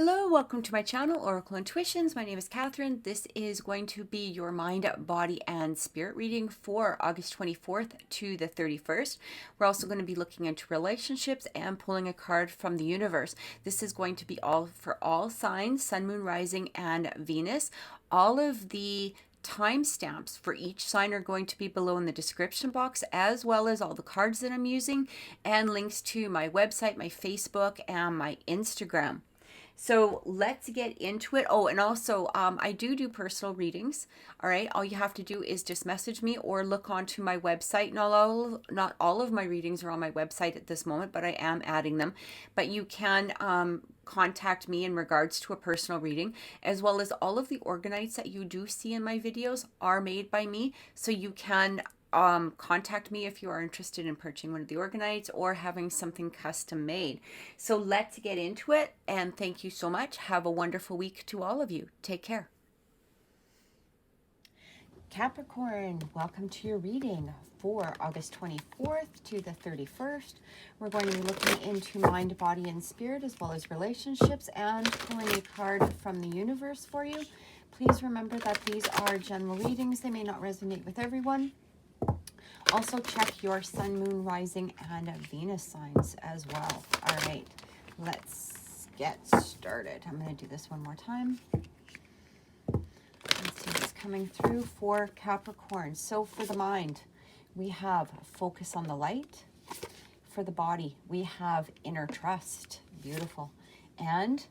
Hello, welcome to my channel, Oracle Intuitions. My name is Catherine. This is going to be your mind, body, and spirit reading for August 24th to the 31st. We're also going to be looking into relationships and pulling a card from the universe. This is going to be all for all signs, Sun, Moon, Rising, and Venus. All of the timestamps for each sign are going to be below in the description box, as well as all the cards that I'm using and links to my website, my Facebook, and my Instagram. So let's get into it. Oh, and also I do personal readings. All right. All you have to do is just message me or look onto my website. Not all of my readings are on my website at this moment, but I am adding them. But you can contact me in regards to a personal reading, as well as all of the orgonites that you do see in my videos are made by me. So you can contact me if you are interested in purchasing one of the orgonites or having something custom made. So let's get into it, and thank you so much. Have a wonderful week to all of you. Take care. Capricorn, welcome to your reading for August 24th to the 31st. We're going to be looking into mind, body, and spirit, as well as relationships, and pulling a card from the universe for you. Please remember that these are general readings. They may not resonate with everyone. Also check your Sun, Moon, Rising, and Venus signs as well. All right, let's get started. I'm going to do this one more time. Let's see what's coming through for Capricorn. So for the mind, we have focus on the light. For the body, we have inner trust. Beautiful. And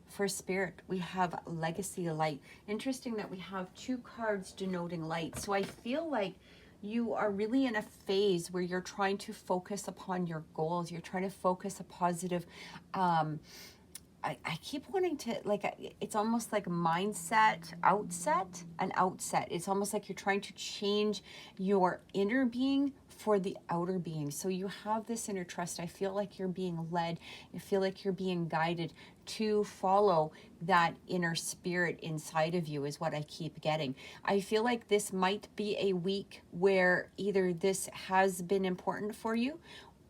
for spirit, we have legacy of light. Interesting that we have two cards denoting light. So I feel like you are really in a phase where you're trying to focus upon your goals. You're trying to focus a positive, I keep wanting to, like, it's almost like mindset, outset. It's almost like you're trying to change your inner being for the outer being. So you have this inner trust. I feel like you're being led. I feel like you're being guided to follow that inner spirit inside of you is what I keep getting. I feel like this might be a week where either this has been important for you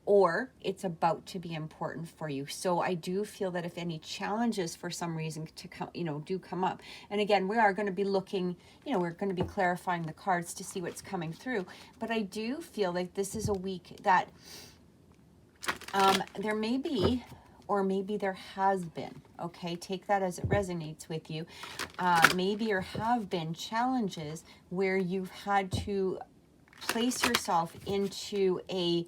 or it's about to be important for you. So I do feel that if any challenges for some reason to come, do come up. And again, we are going to be looking, we're going to be clarifying the cards to see what's coming through. But I do feel like this is a week that there may be, or maybe there has been, okay? Take that as it resonates with you. Maybe there have been challenges where you've had to place yourself into a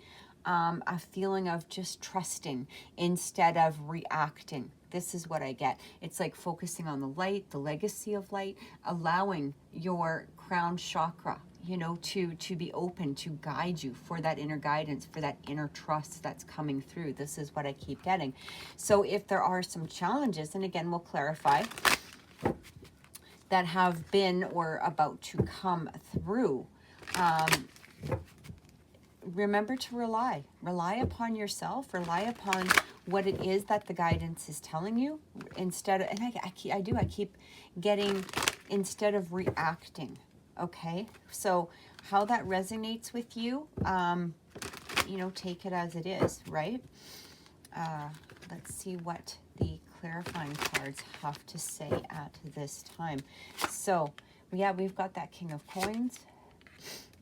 feeling of just trusting instead of reacting. This is what I get. It's like focusing on the light, the legacy of light, allowing your crown chakra, to be open to guide you for that inner guidance, for that inner trust that's coming through. This is what I keep getting. So if there are some challenges, and again, we'll clarify, that have been or about to come through, remember to rely upon yourself, rely upon what it is that the guidance is telling you instead of, and I keep getting instead of reacting. Okay, so how that resonates with you, take it as it is, right? Let's see what the clarifying cards have to say at this time. So yeah, we've got that King of Coins,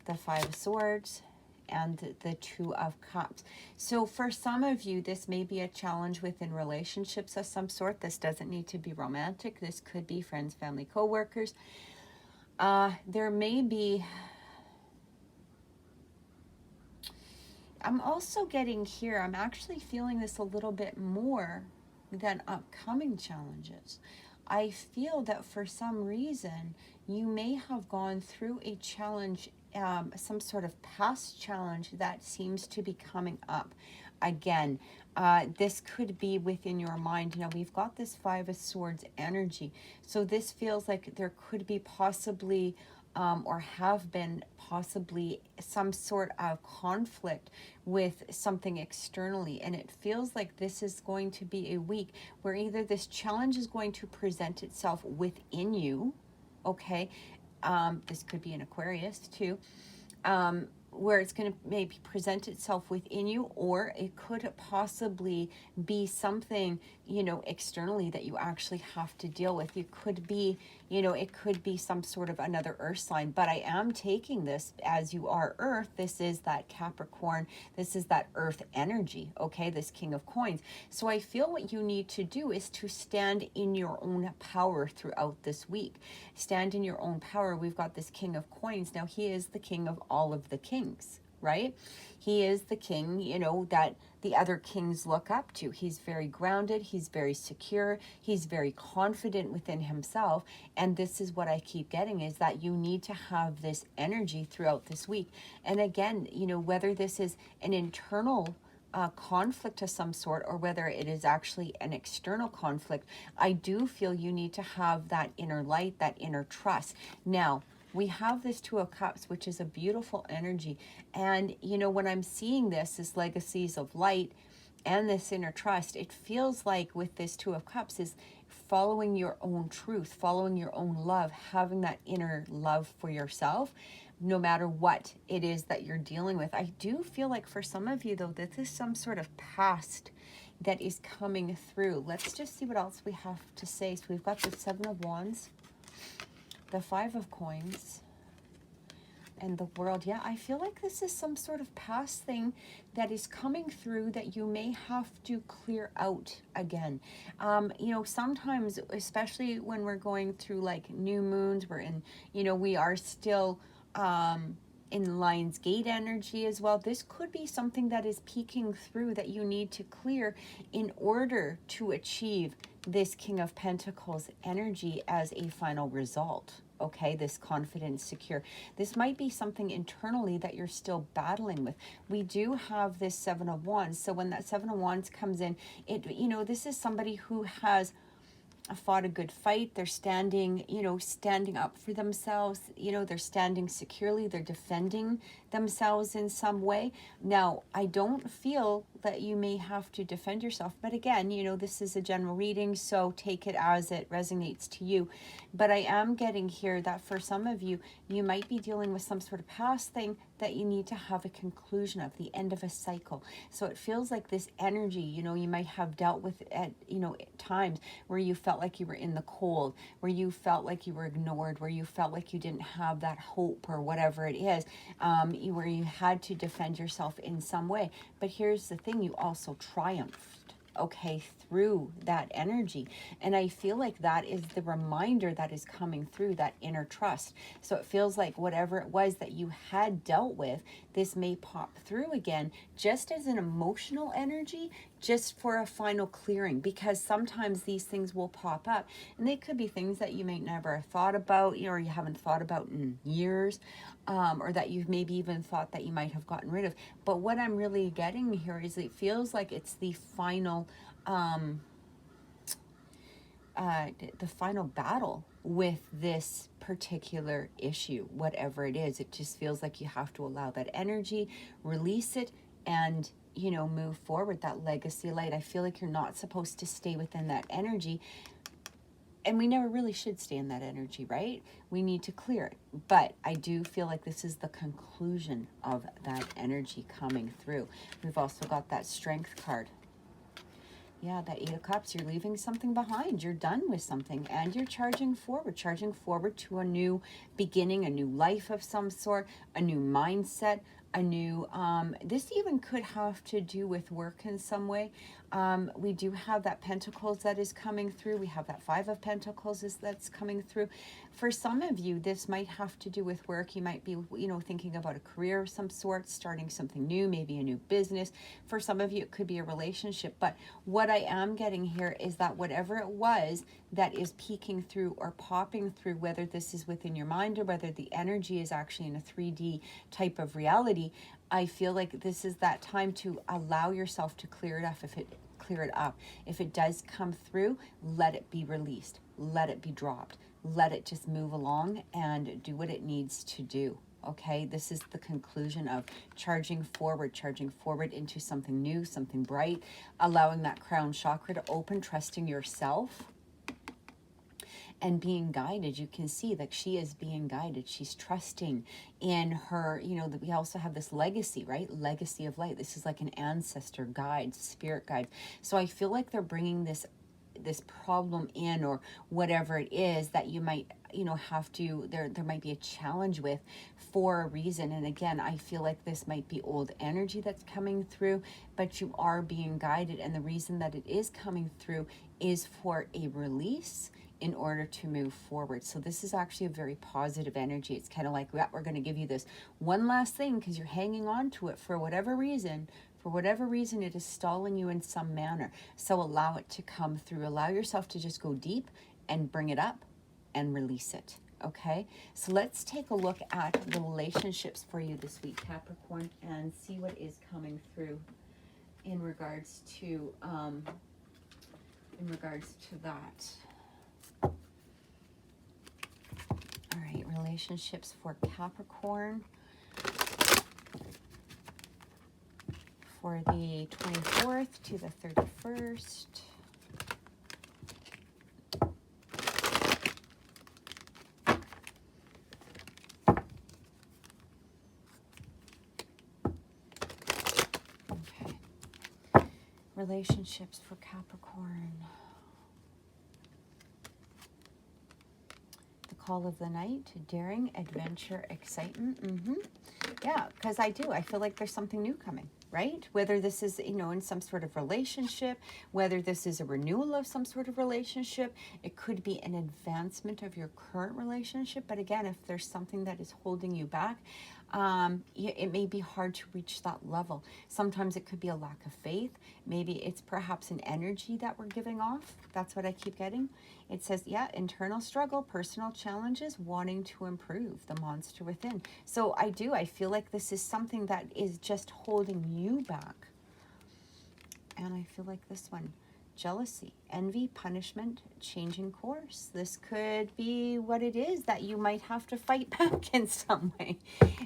the Five of Swords, and the Two of Cups. So for some of you, this may be a challenge within relationships of some sort. This doesn't need to be romantic. This could be friends, family, co-workers. There may be, I'm also getting here, I'm actually feeling this a little bit more than upcoming challenges. I feel that for some reason, you may have gone through a challenge, some sort of past challenge that seems to be coming up again. This could be within your mind. We've got this Five of Swords energy. So this feels like there could be possibly, or have been possibly, some sort of conflict with something externally. And it feels like this is going to be a week where either this challenge is going to present itself within you, okay? This could be an Aquarius too, where it's going to maybe present itself within you, or it could possibly be something, you know, externally that you actually have to deal with. You could be, you know, it could be some sort of another earth sign, but I am taking this as you are earth. This is that Capricorn. This is that earth energy, okay, this King of Coins. So I feel what you need to do is to stand in your own power throughout this week. Stand in your own power. We've got this King of Coins. Now, he is the king of all of the kings, right? He is the king, you know, that the other kings look up to. He's very grounded. He's very secure. He's very confident within himself. And this is what I keep getting, is that you need to have this energy throughout this week. And again, you know, whether this is an internal conflict of some sort, or whether it is actually an external conflict, I do feel you need to have that inner light, that inner trust. Now, we have this Two of Cups, which is a beautiful energy. And, you know, when I'm seeing this legacies of light and this inner trust, it feels like with this Two of Cups is following your own truth, following your own love, having that inner love for yourself, no matter what it is that you're dealing with. I do feel like for some of you, though, this is some sort of past that is coming through. Let's just see what else we have to say. So we've got the Seven of Wands, the Five of Coins, and the World. Yeah, I feel like this is some sort of past thing that is coming through that you may have to clear out again. You know, sometimes, especially when we're going through like new moons, we're in, you know, we are still in Lion's Gate energy as well. This could be something that is peeking through that you need to clear in order to achieve this King of Pentacles energy as a final result. Okay, this confident, secure. This might be something internally that you're still battling with. We do have this Seven of Wands. So when that Seven of Wands comes in, it, you know, this is somebody who has fought a good fight. They're standing, you know, standing up for themselves. You know, they're standing securely. They're defending themselves in some way. Now, I don't feel that you may have to defend yourself. But again, you know, this is a general reading, so take it as it resonates to you. But I am getting here that for some of you, you might be dealing with some sort of past thing that you need to have a conclusion of, the end of a cycle. So it feels like this energy, you know, you might have dealt with at, you know, times where you felt like you were in the cold, where you felt like you were ignored, where you felt like you didn't have that hope or whatever it is, where you had to defend yourself in some way. But here's the thing, you also triumphed, okay, through that energy. And I feel like that is the reminder that is coming through, that inner trust. So it feels like whatever it was that you had dealt with, this may pop through again, just as an emotional energy, just for a final clearing, because sometimes these things will pop up and they could be things that you may never have thought about, you know, or you haven't thought about in years, or that you've maybe even thought that you might have gotten rid of. But what I'm really getting here is it feels like it's the final battle with this particular issue, whatever it is. It just feels like you have to allow that energy, release it, and, you know, move forward. That legacy light, I feel like you're not supposed to stay within that energy, and we never really should stay in that energy, right? We need to clear it. But I do feel like this is the conclusion of that energy coming through. We've also got that Strength card. Yeah, that Eight of Cups, you're leaving something behind. You're done with something and you're charging forward to a new beginning, a new life of some sort, a new mindset, a new, this even could have to do with work in some way. We do have that Pentacles that is coming through. We have that Five of Pentacles that's coming through. For some of you, this might have to do with work. You might be, you know, thinking about a career of some sort, starting something new, maybe a new business. For some of you, it could be a relationship. But what I am getting here is that whatever it was that is peeking through or popping through, whether this is within your mind or whether the energy is actually in a 3D type of reality, I feel like this is that time to allow yourself to clear it up. If it does come through, let it be released. Let it be dropped. Let it just move along and do what it needs to do. Okay, this is the conclusion of charging forward into something new, something bright, allowing that crown chakra to open, trusting yourself. and being guided. You can see that she is being guided. She's trusting in her, you know, that we also have this legacy, right? Legacy of light. This is like an ancestor guide, spirit guide. So I feel like they're bringing this problem in, or whatever it is that you might, you know, have to, there might be a challenge with for a reason. And again, I feel like this might be old energy that's coming through, but you are being guided, and the reason that it is coming through is for a release in order to move forward. So this is actually a very positive energy. It's kind of like, yeah, we're going to give you this one last thing because you're hanging on to it for whatever reason. For whatever reason, it is stalling you in some manner. So allow it to come through. Allow yourself to just go deep and bring it up and release it. Okay? So let's take a look at the relationships for you this week, Capricorn, and see what is coming through in regards to that. All right, relationships for Capricorn for the 24th to the 31st. Okay. Relationships for Capricorn. The call of the night, daring, adventure, excitement. Yeah, because I feel like there's something new coming, right? Whether this is, you know, in some sort of relationship, whether this is a renewal of some sort of relationship, it could be an advancement of your current relationship. But again, if there's something that is holding you back, it may be hard to reach that level. Sometimes it could be a lack of faith. Maybe it's perhaps an energy that we're giving off. That's what I keep getting. It says, yeah, internal struggle, personal challenges, wanting to improve, the monster within. So I feel like this is something that is just holding you back. And I feel like this one, jealousy, envy, punishment, changing course. This could be what it is that you might have to fight back in some way,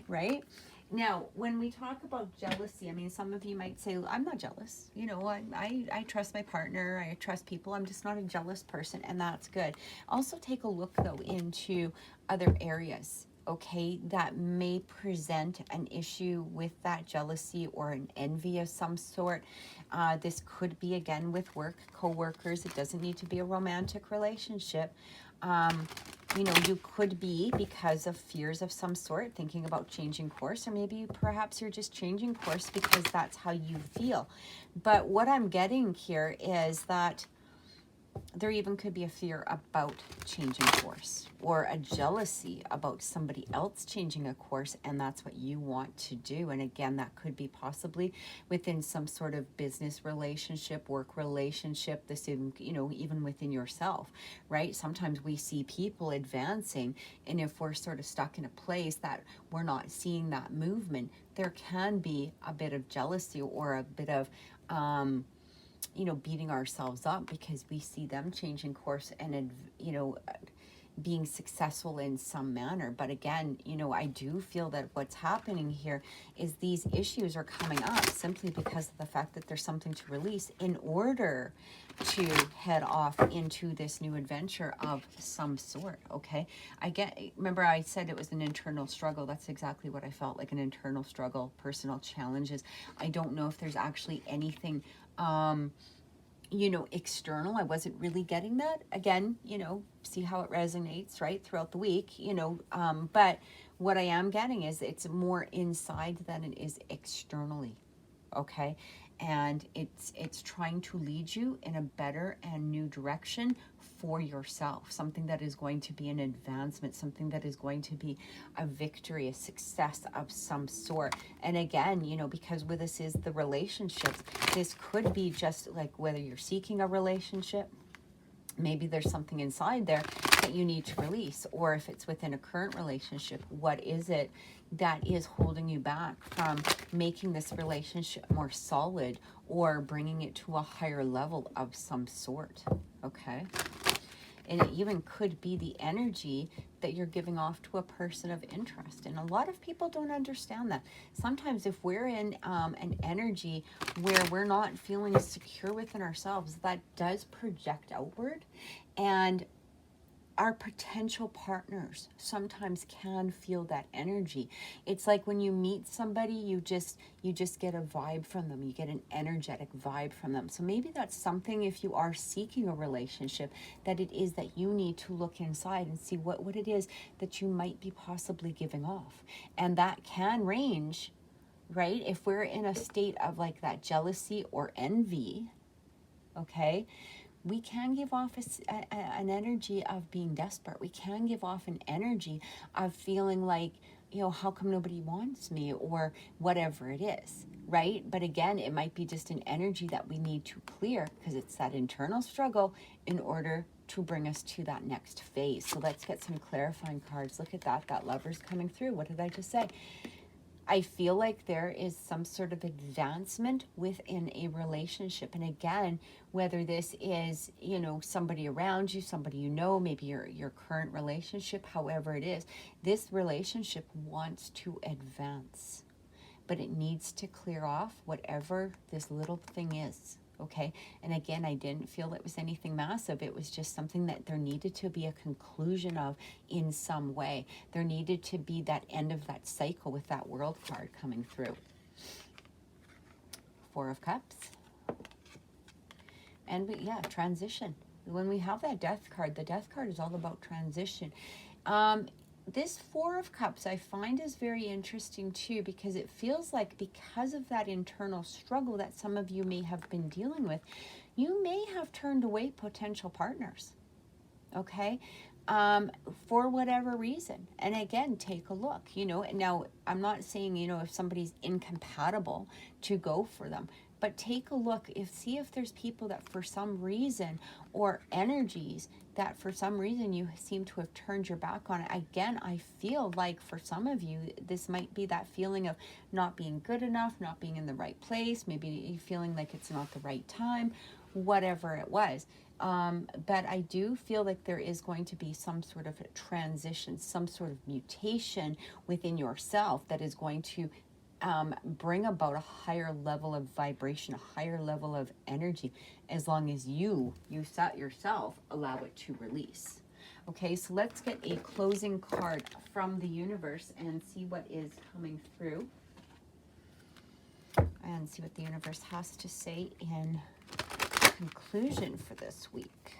right? Now, when we talk about jealousy, I mean, some of you might say, I'm not jealous. You know, I trust my partner. I trust people. I'm just not a jealous person, and that's good. Also take a look, though, into other areas, okay, that may present an issue with that jealousy or an envy of some sort. This could be, again, with work, co-workers. It doesn't need to be a romantic relationship. You know, you could be, because of fears of some sort, thinking about changing course, or maybe perhaps you're just changing course because that's how you feel. But what I'm getting here is that there even could be a fear about changing course, or a jealousy about somebody else changing a course, and that's what you want to do. And again, that could be possibly within some sort of business relationship, work relationship, this, you know, even within yourself, right? Sometimes we see people advancing, and if we're sort of stuck in a place that we're not seeing that movement, there can be a bit of jealousy, or a bit of you know, beating ourselves up because we see them changing course and, you know, being successful in some manner. But again, you know, I do feel that what's happening here is these issues are coming up simply because of the fact that there's something to release in order to head off into this new adventure of some sort. Okay, remember I said it was an internal struggle. That's exactly what I felt like, an internal struggle, personal challenges. I don't know if there's actually anything you know, external. I wasn't really getting that. Again, you know, see how it resonates, right, throughout the week, you know, but what I am getting is it's more inside than it is externally, okay? And it's trying to lead you in a better and new direction for yourself, something that is going to be an advancement, something that is going to be a victory, a success of some sort. And again, you know, because with this is the relationships, this could be just like whether you're seeking a relationship, maybe there's something inside there that you need to release, or if it's within a current relationship, what is it that is holding you back from making this relationship more solid, or bringing it to a higher level of some sort, okay? And it even could be the energy that you're giving off to a person of interest. And a lot of people don't understand that. Sometimes if we're in an energy where we're not feeling secure within ourselves, that does project outward. And our potential partners sometimes can feel that energy. It's like when you meet somebody, you just get a vibe from them. You get an energetic vibe from them. So maybe that's something, if you are seeking a relationship, that it is that you need to look inside and see what it is that you might be possibly giving off. And that can range, right? If we're in a state of like that jealousy or envy, okay, we can give off an energy of being desperate. We can give off an energy of feeling like, you know, how come nobody wants me, or whatever it is, right? But again, it might be just an energy that we need to clear, because it's that internal struggle in order to bring us to that next phase. So let's get some clarifying cards. Look at that. That Lover's coming through. What did I just say? I feel like there is some sort of advancement within a relationship. And again, whether this is, you know, somebody around you, somebody you know, maybe your current relationship, however it is, this relationship wants to advance. But it needs to clear off whatever this little thing is. Okay. And again, I didn't feel it was anything massive. It was just something that there needed to be a conclusion of in some way. There needed to be that end of that cycle with that World card coming through. Four of Cups. And yeah, transition. When we have that Death card, the Death card is all about transition. This Four of Cups I find is very interesting too, because it feels like, because of that internal struggle that some of you may have been dealing with, you may have turned away potential partners, okay, for whatever reason. And again, take a look, you know. Now, I'm not saying, you know, if somebody's incompatible to go for them, but take a look, see if there's people that for some reason, or energies that for some reason you seem to have turned your back on it. Again, I feel like for some of you, this might be that feeling of not being good enough, not being in the right place, maybe feeling like it's not the right time, whatever it was. But I do feel like there is going to be some sort of a transition, some sort of mutation within yourself that is going to bring about a higher level of vibration, a higher level of energy, as long as you yourself allow it to release. Okay, so let's get a closing card from the universe and see what is coming through, and see what the universe has to say in conclusion for this week.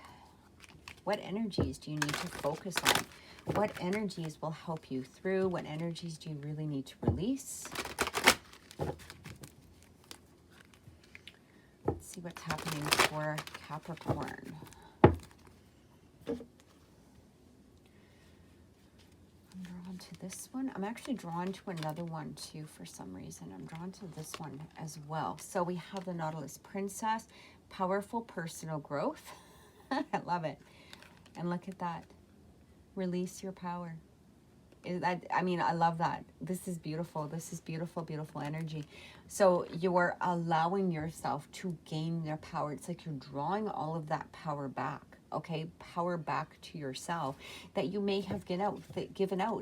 What energies do you need to focus on? What energies will help you through? What energies do you really need to release? Let's see what's happening for Capricorn. I'm drawn to this one. I'm actually drawn to another one too for some reason. I'm drawn to this one as well. So we have the Nautilus Princess, powerful personal growth. I love it. And look at that. Release your power. I mean, I love that. This is beautiful. This is beautiful, beautiful energy. So you're allowing yourself to gain their power. It's like you're drawing all of that power back. Okay, power back to yourself that you may have given out,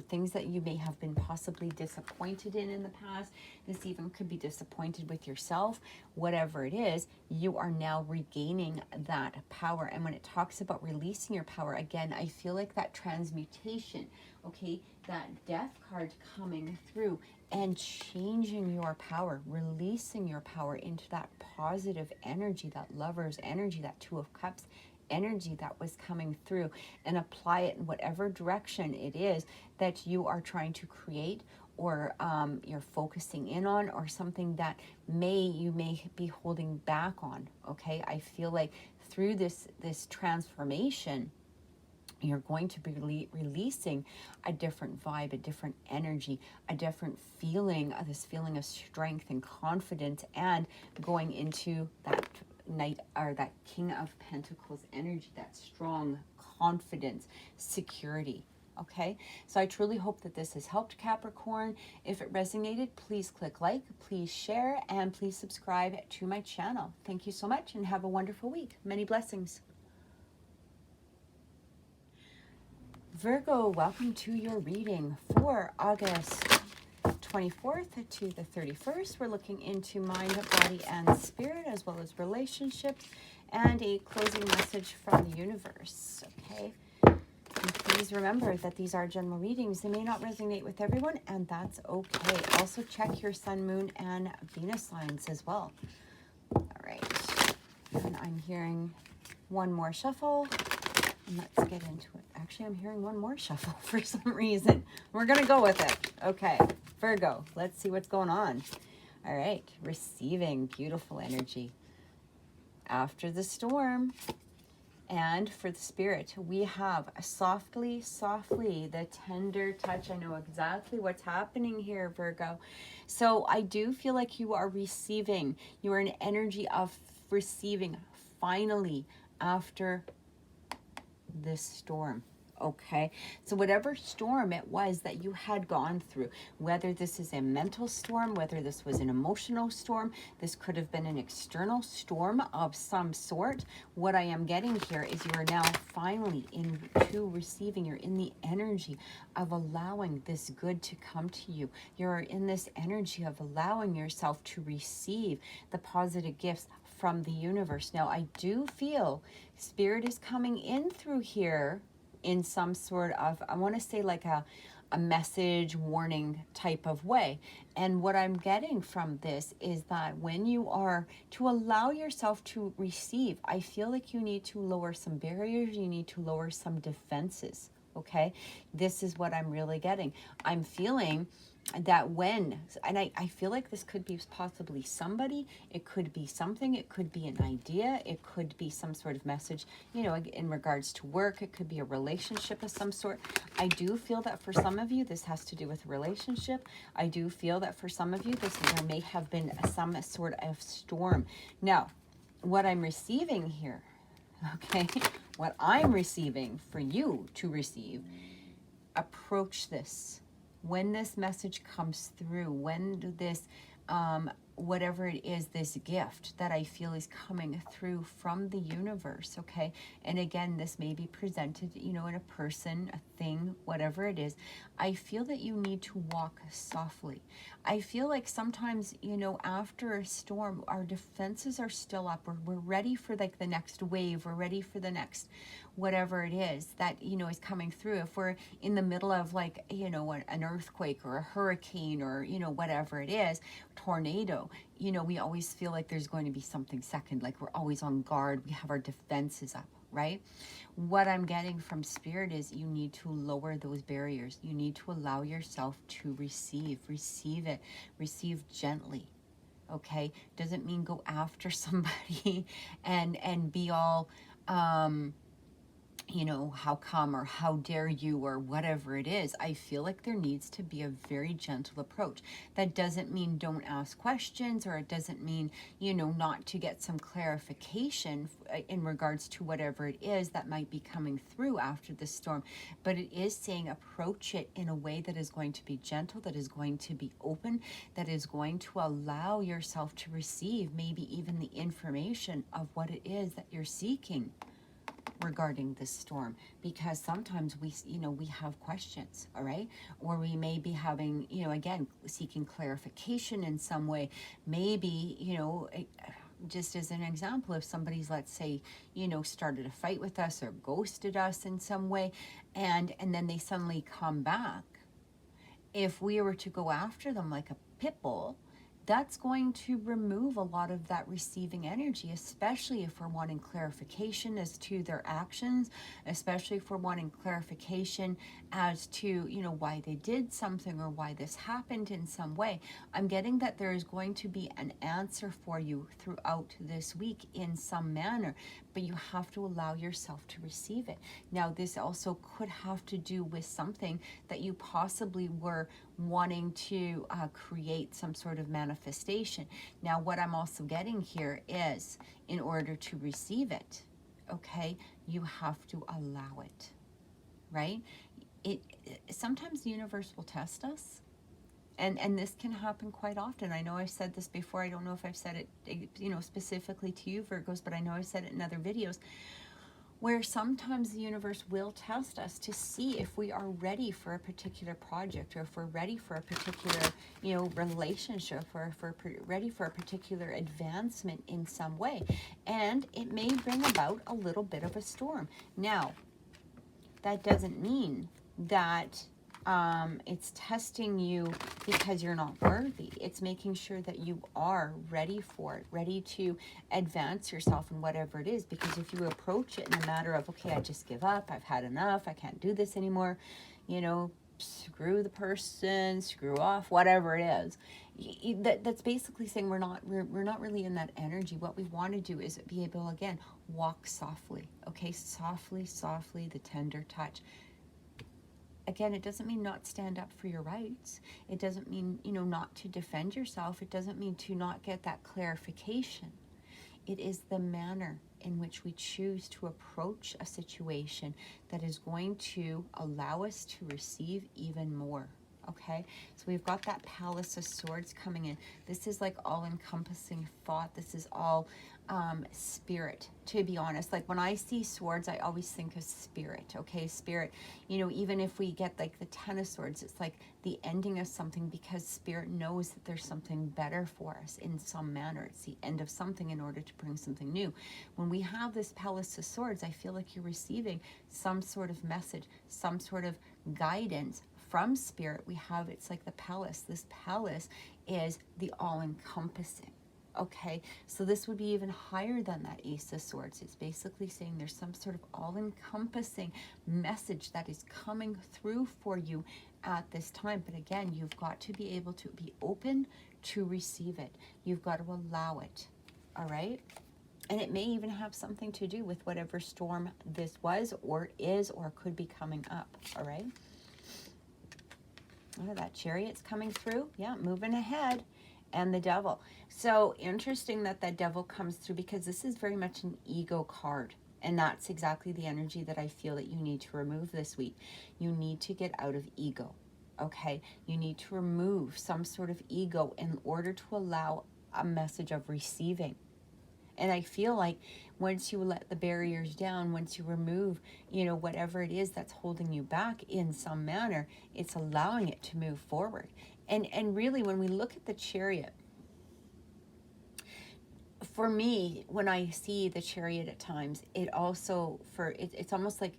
things that you may have been possibly disappointed in the past. This even could be disappointed with yourself. Whatever it is, you are now regaining that power. And when it talks about releasing your power, again, I feel like that transmutation, okay, that Death card coming through and changing your power, releasing your power into that positive energy, that Lover's energy, that Two of Cups energy that was coming through, and apply it in whatever direction it is that you are trying to create, or you're focusing in on, or something that you may be holding back on. Okay, I feel like through this transformation, you're going to be releasing a different vibe, a different energy, a different feeling, this feeling of strength and confidence, and going into that Knight, or that King of Pentacles energy, that strong confidence, security. Okay, so I truly hope that this has helped, Capricorn. If it resonated, please click like, please share, and please subscribe to my channel. Thank you so much, and have a wonderful week. Many blessings. Virgo, welcome to your reading for August 24th to the 31st. We're looking into mind, body, and spirit, as well as relationships, and a closing message from the universe. Okay, I'm please remember that these are general readings. They may not resonate with everyone, and that's okay. Also check your sun, moon, and Venus signs as well. All right. And I'm hearing one more shuffle. And let's get into it. Actually, I'm hearing one more shuffle for some reason. We're going to go with it. Okay. Virgo, let's see what's going on. All right. Receiving beautiful energy. After the storm. And for the Spirit, we have softly, softly, the tender touch. I know exactly what's happening here, Virgo. So I do feel like you are receiving. You are an energy of receiving finally after this storm. Okay, so whatever storm it was that you had gone through, whether this is a mental storm, whether this was an emotional storm, this could have been an external storm of some sort. What I am getting here is you are now finally into receiving. You're in the energy of allowing this good to come to you. You're in this energy of allowing yourself to receive the positive gifts from the universe. Now, I do feel Spirit is coming in through here in some sort of, I want to say like a message warning type of way. And what I'm getting from this is that when you are to allow yourself to receive, I feel like you need to lower some barriers, you need to lower some defenses. Okay, this is what I'm really getting. I'm feeling that when, and I feel like this could be possibly somebody, it could be something, it could be an idea, it could be some sort of message, you know, in regards to work, it could be a relationship of some sort. I do feel that for some of you, this has to do with a relationship. I do feel that for some of you, there may have been some sort of storm. Now, what I'm receiving here, okay, what I'm receiving for you to receive, approach this. When this message comes through, when this, whatever it is, this gift that I feel is coming through from the universe, okay? And again, this may be presented, you know, in a person, a thing, whatever it is. I feel that you need to walk softly. I feel like sometimes, you know, after a storm, our defenses are still up. We're ready for like the next wave. We're ready for the next whatever it is that, you know, is coming through. If we're in the middle of like, you know, an earthquake or a hurricane or, you know, whatever it is, tornado, you know, we always feel like there's going to be something second, like we're always on guard. We have our defenses up, right? What I'm getting from Spirit is you need to lower those barriers. You need to allow yourself to receive it, receive gently. Okay. Doesn't mean go after somebody and be all, you know, how come or how dare you or whatever it is. I feel like there needs to be a very gentle approach. That doesn't mean don't ask questions, or it doesn't mean, you know, not to get some clarification in regards to whatever it is that might be coming through after the storm. But it is saying approach it in a way that is going to be gentle, that is going to be open, that is going to allow yourself to receive maybe even the information of what it is that you're seeking regarding this storm, because sometimes we, you know, we have questions, all right, or we may be having, you know, again, seeking clarification in some way. Maybe, you know, just as an example, if somebody's, let's say, you know, started a fight with us or ghosted us in some way, and then they suddenly come back, if we were to go after them like a pit bull, that's going to remove a lot of that receiving energy, especially if we're wanting clarification as to their actions, especially if we're wanting clarification as to, you know, why they did something or why this happened in some way. I'm getting that there is going to be an answer for you throughout this week in some manner, but you have to allow yourself to receive it. Now, this also could have to do with something that you possibly were wanting to create some sort of manifestation. Now, what I'm also getting here is, in order to receive it, okay, you have to allow it, right? Sometimes the universe will test us, and this can happen quite often. I know I've said this before. I don't know if I've said it, you know, specifically to you, Virgos, but I know I've said it in other videos, where sometimes the universe will test us to see if we are ready for a particular project, or if we're ready for a particular, you know, relationship, or if we're ready for a particular advancement in some way. And it may bring about a little bit of a storm. Now, that doesn't mean that it's testing you because you're not worthy. It's making sure that you are ready for it, ready to advance yourself in whatever it is. Because if you approach it in a matter of, okay, I just give up, I've had enough, I can't do this anymore, you know, screw the person, screw off, whatever it is. That's basically saying we're not really in that energy. What we want to do is be able, again, walk softly, okay? Softly, softly, the tender touch. Again, it doesn't mean not stand up for your rights. It doesn't mean, you know, not to defend yourself. It doesn't mean to not get that clarification. It is the manner in which we choose to approach a situation that is going to allow us to receive even more. Okay, so we've got that Palace of Swords coming in. This is like all-encompassing thought. This is all spirit, to be honest. Like when I see swords, I always think of spirit. Okay, spirit. You know, even if we get like the Ten of Swords, it's like the ending of something, because spirit knows that there's something better for us in some manner. It's the end of something in order to bring something new. When we have this Palace of Swords, I feel like you're receiving some sort of message, some sort of guidance from spirit. We have, it's like the palace. This palace is the all-encompassing. Okay, so this would be even higher than that Ace of Swords. It's basically saying there's some sort of all-encompassing message that is coming through for you at this time. But again, you've got to be able to be open to receive it. You've got to allow it. All right. And it may even have something to do with whatever storm this was or is or could be coming up. All right. Oh, that Chariot's coming through. Yeah, moving ahead. And the Devil. So interesting that that Devil comes through, because this is very much an ego card. And that's exactly the energy that I feel that you need to remove this week. You need to get out of ego. Okay? You need to remove some sort of ego in order to allow a message of receiving. And I feel like once you let the barriers down, once you remove, you know, whatever it is that's holding you back in some manner, it's allowing it to move forward. And really, when we look at the Chariot, for me, when I see the Chariot at times, it also, it's almost like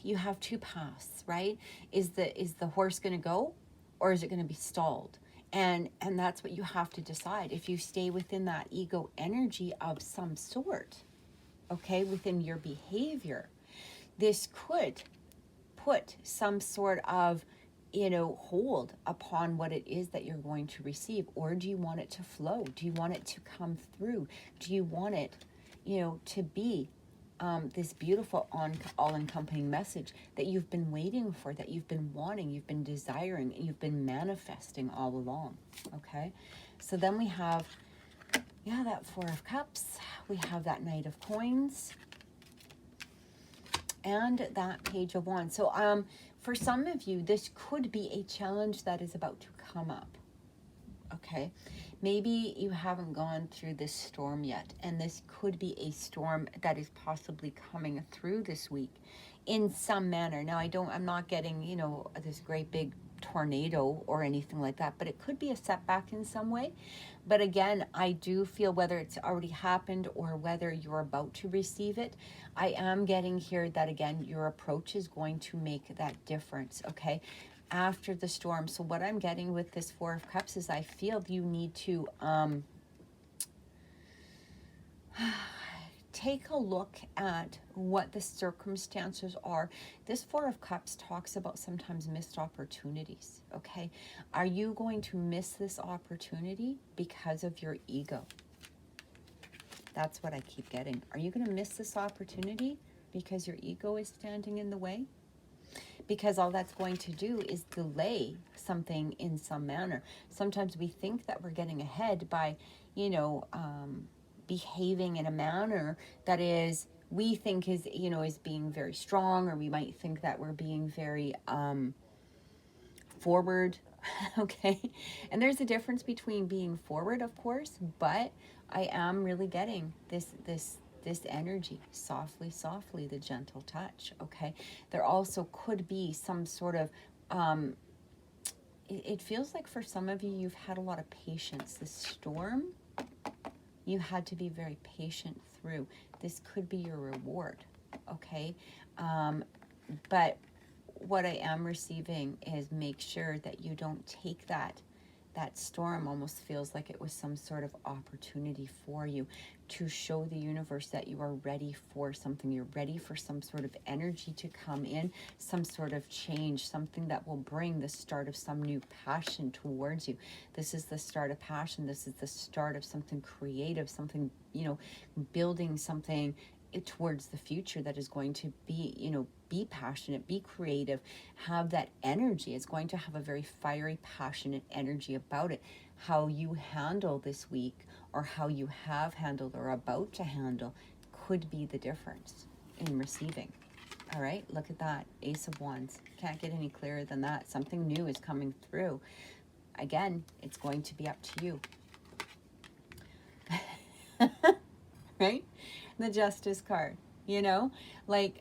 you have two paths, right? Is the horse going to go, or is it going to be stalled? And that's what you have to decide. If you stay within that ego energy of some sort, okay, within your behavior, this could put some sort of, you know, hold upon what it is that you're going to receive. Or do you want it to flow? Do you want it to come through? Do you want it, you know, to be this beautiful all-encompassing message that you've been waiting for, that you've been wanting, you've been desiring, and you've been manifesting all along, okay? So then we have, yeah, that Four of Cups. We have that Knight of Coins. And that Page of Wands. So for some of you, this could be a challenge that is about to come up, okay? Maybe you haven't gone through this storm yet, and this could be a storm that is possibly coming through this week in some manner. Now, I'm not getting, you know, this great big tornado or anything like that, but it could be a setback in some way. But again, I do feel, whether it's already happened or whether you're about to receive it, I am getting here that, again, your approach is going to make that difference, okay? After the storm. So what I'm getting with this Four of Cups is I feel you need to take a look at what the circumstances are. This Four of Cups talks about sometimes missed opportunities, okay? Are you going to miss this opportunity because of your ego? That's what I keep getting. Are you going to miss this opportunity because your ego is standing in the way? Because all that's going to do is delay something in some manner. Sometimes we think that we're getting ahead by, you know, behaving in a manner that is, we think is, you know, is being very strong, or we might think that we're being very forward, okay? And there's a difference between being forward, of course, but I am really getting this energy, softly, softly, the gentle touch, okay? There also could be some sort of, it feels like for some of you, you've had a lot of patience. This storm, you had to be very patient through. This could be your reward, okay? But what I am receiving is make sure that you don't take that storm. Almost feels like it was some sort of opportunity for you to show the universe that you are ready for something. You're ready for some sort of energy to come in, some sort of change, something that will bring the start of some new passion towards you. This is the start of passion. This is the start of something creative, something, building something towards the future that is going to be, be passionate, be creative, have that energy. It's going to have a very fiery, passionate energy about it. How you handle this week, or how you have handled or about to handle, could be the difference in receiving. All right, look at that. Ace of Wands. Can't get any clearer than that. Something new is coming through. Again, it's going to be up to you. Right? The Justice card, like,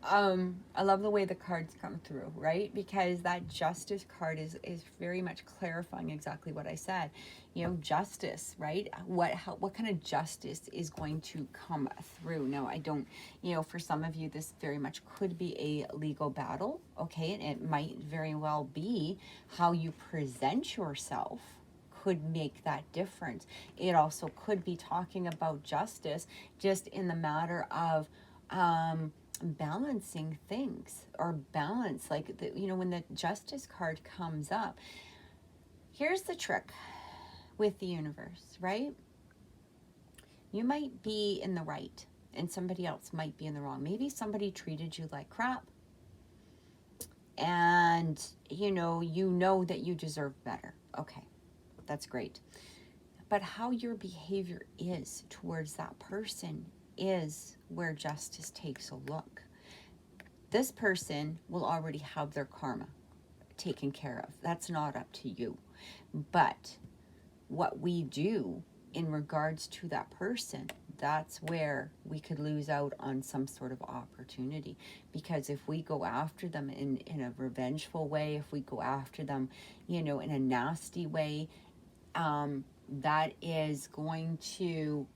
I love the way the cards come through, right? Because that Justice card is very much clarifying exactly what I said. Justice, right? What kind of justice is going to come through? Now, I don't, for some of you, this very much could be a legal battle, okay? And it might very well be how you present yourself could make that difference. It also could be talking about justice just in the matter of balancing things, or balance, like when the Justice card comes up. Here's the trick with the universe, right? You might be in the right and somebody else might be in the wrong. Maybe somebody treated you like crap, and you know that you deserve better. Okay, that's great. But how your behavior is towards that person is where justice takes a look. This person will already have their karma taken care of. That's not up to you. But what we do in regards to that person, that's where we could lose out on some sort of opportunity. Because if we go after them in a revengeful way, if we go after them, in a nasty way, that is going to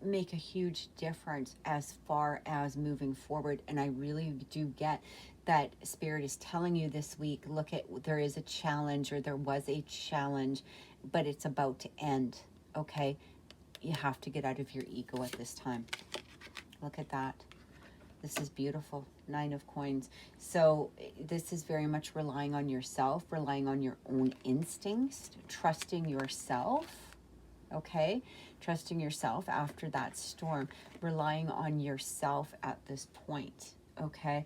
make a huge difference as far as moving forward. And I really do get that Spirit is telling you this week, look at, there is a challenge, or there was a challenge, but it's about to end, okay? You have to get out of your ego at this time. Look at that. This is beautiful. 9 of Coins. So this is very much relying on yourself, relying on your own instincts, trusting yourself, okay? Trusting yourself after that storm, relying on yourself at this point, okay?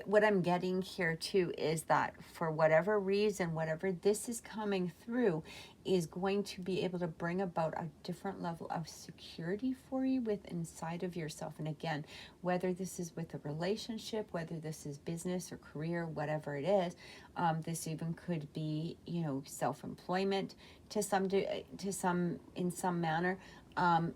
What I'm getting here too is that for whatever reason, whatever this is coming through is going to be able to bring about a different level of security for you with inside of yourself. And again, whether this is with a relationship, whether this is business or career, whatever it is, this even could be, self-employment in some manner.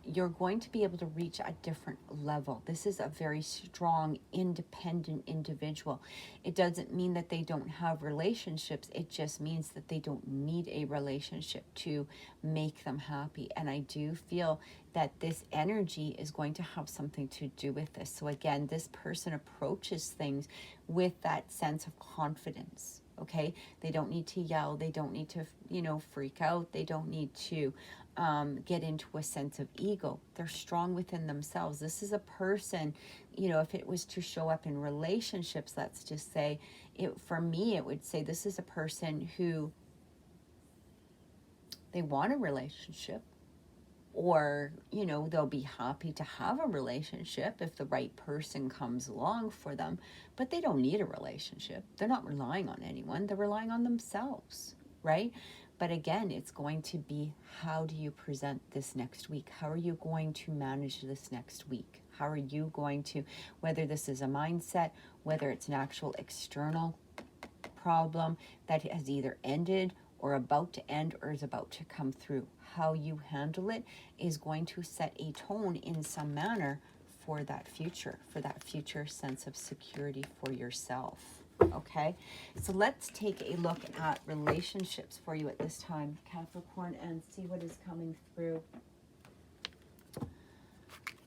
You're going to be able to reach a different level. This is a very strong, independent individual. It doesn't mean that they don't have relationships. It just means that they don't need a relationship to make them happy. And I do feel that this energy is going to have something to do with this. So again, this person approaches things with that sense of confidence. Okay, they don't need to yell. They don't need to, freak out. They don't need to get into a sense of ego. They're strong within themselves. This is a person, if it was to show up in relationships, let's just say, for me, it would say this is a person who, they want a relationship, or, they'll be happy to have a relationship if the right person comes along for them, but they don't need a relationship. They're not relying on anyone. They're relying on themselves, right? But again, it's going to be, how do you present this next week? How are you going to manage this next week? How are you going to, whether this is a mindset, whether it's an actual external problem that has either ended or about to end or is about to come through, how you handle it is going to set a tone in some manner for that future sense of security for yourself. Okay, so let's take a look at relationships for you at this time, Capricorn, and see what is coming through.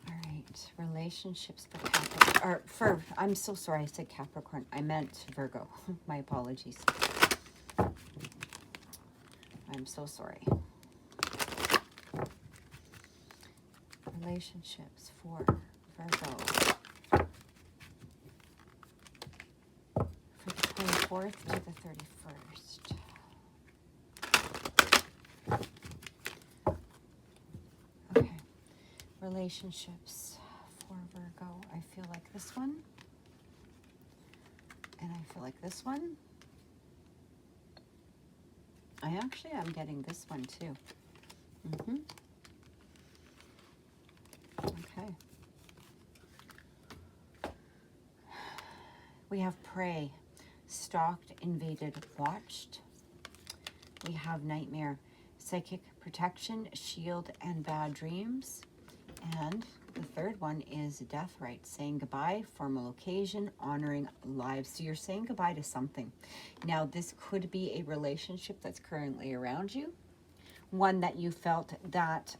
All right, relationships for Capricorn, or for, I'm so sorry I said Capricorn. I meant Virgo. My apologies. I'm so sorry. Relationships for Virgo for the 24th to the 31st. Okay. Relationships for Virgo. I feel like this one. And I feel like this one. I actually am getting this one too. Okay. We have prey, stalked, invaded, watched. We have nightmare, psychic protection, shield, and bad dreams. And the third one is death rites, saying goodbye, formal occasion, honoring lives. So you're saying goodbye to something. Now, this could be a relationship that's currently around you, one that you felt that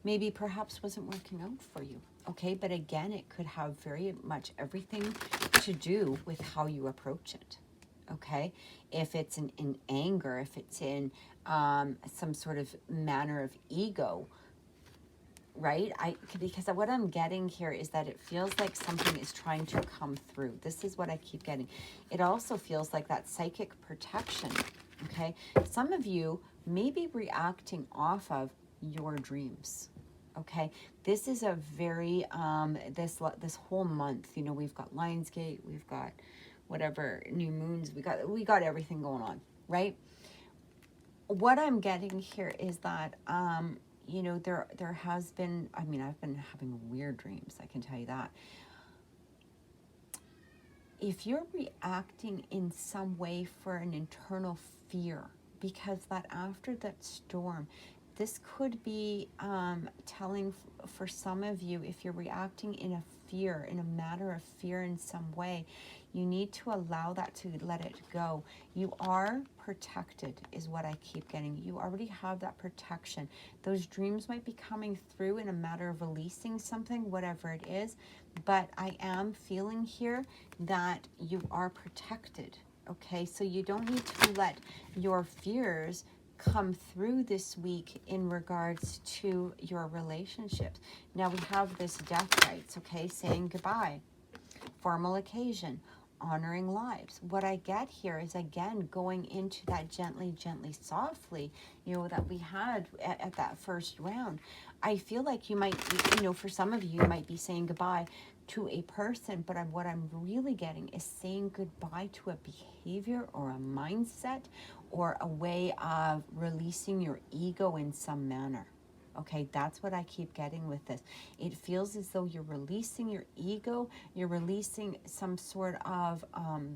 maybe perhaps wasn't working out for you. Okay, but again, it could have very much everything to do with how you approach it. Okay, if it's in anger, if it's in some sort of manner of ego, right? Because what I'm getting here is that it feels like something is trying to come through. This is what I keep getting. It also feels like that psychic protection. Okay, some of you may be reacting off of your dreams. Okay, this is a very this whole month, you know, we've got Lionsgate, we've got whatever new moons, we got everything going on, right? What I'm getting here is that you know, there has been, I mean, I've been having weird dreams, I can tell you that. If you're reacting in some way for an internal fear, because that after that storm, this could be telling for some of you, if you're reacting in a fear, in a matter of fear in some way, you need to allow that to let it go. You are protected is what I keep getting. You already have that protection. Those dreams might be coming through in a matter of releasing something, whatever it is, but I am feeling here that you are protected. Okay, so you don't need to let your fears come through this week in regards to your relationships. Now we have this death rites, okay, saying goodbye, formal occasion, honoring lives. What I get here is, again, going into that gently, gently, softly, you know, that we had at that first round. I feel like you might, you know, for some of you, you might be saying goodbye to a person, but what I'm really getting is saying goodbye to a behavior or a mindset or a way of releasing your ego in some manner. Okay, that's what I keep getting with this. It feels as though you're releasing your ego, you're releasing some sort of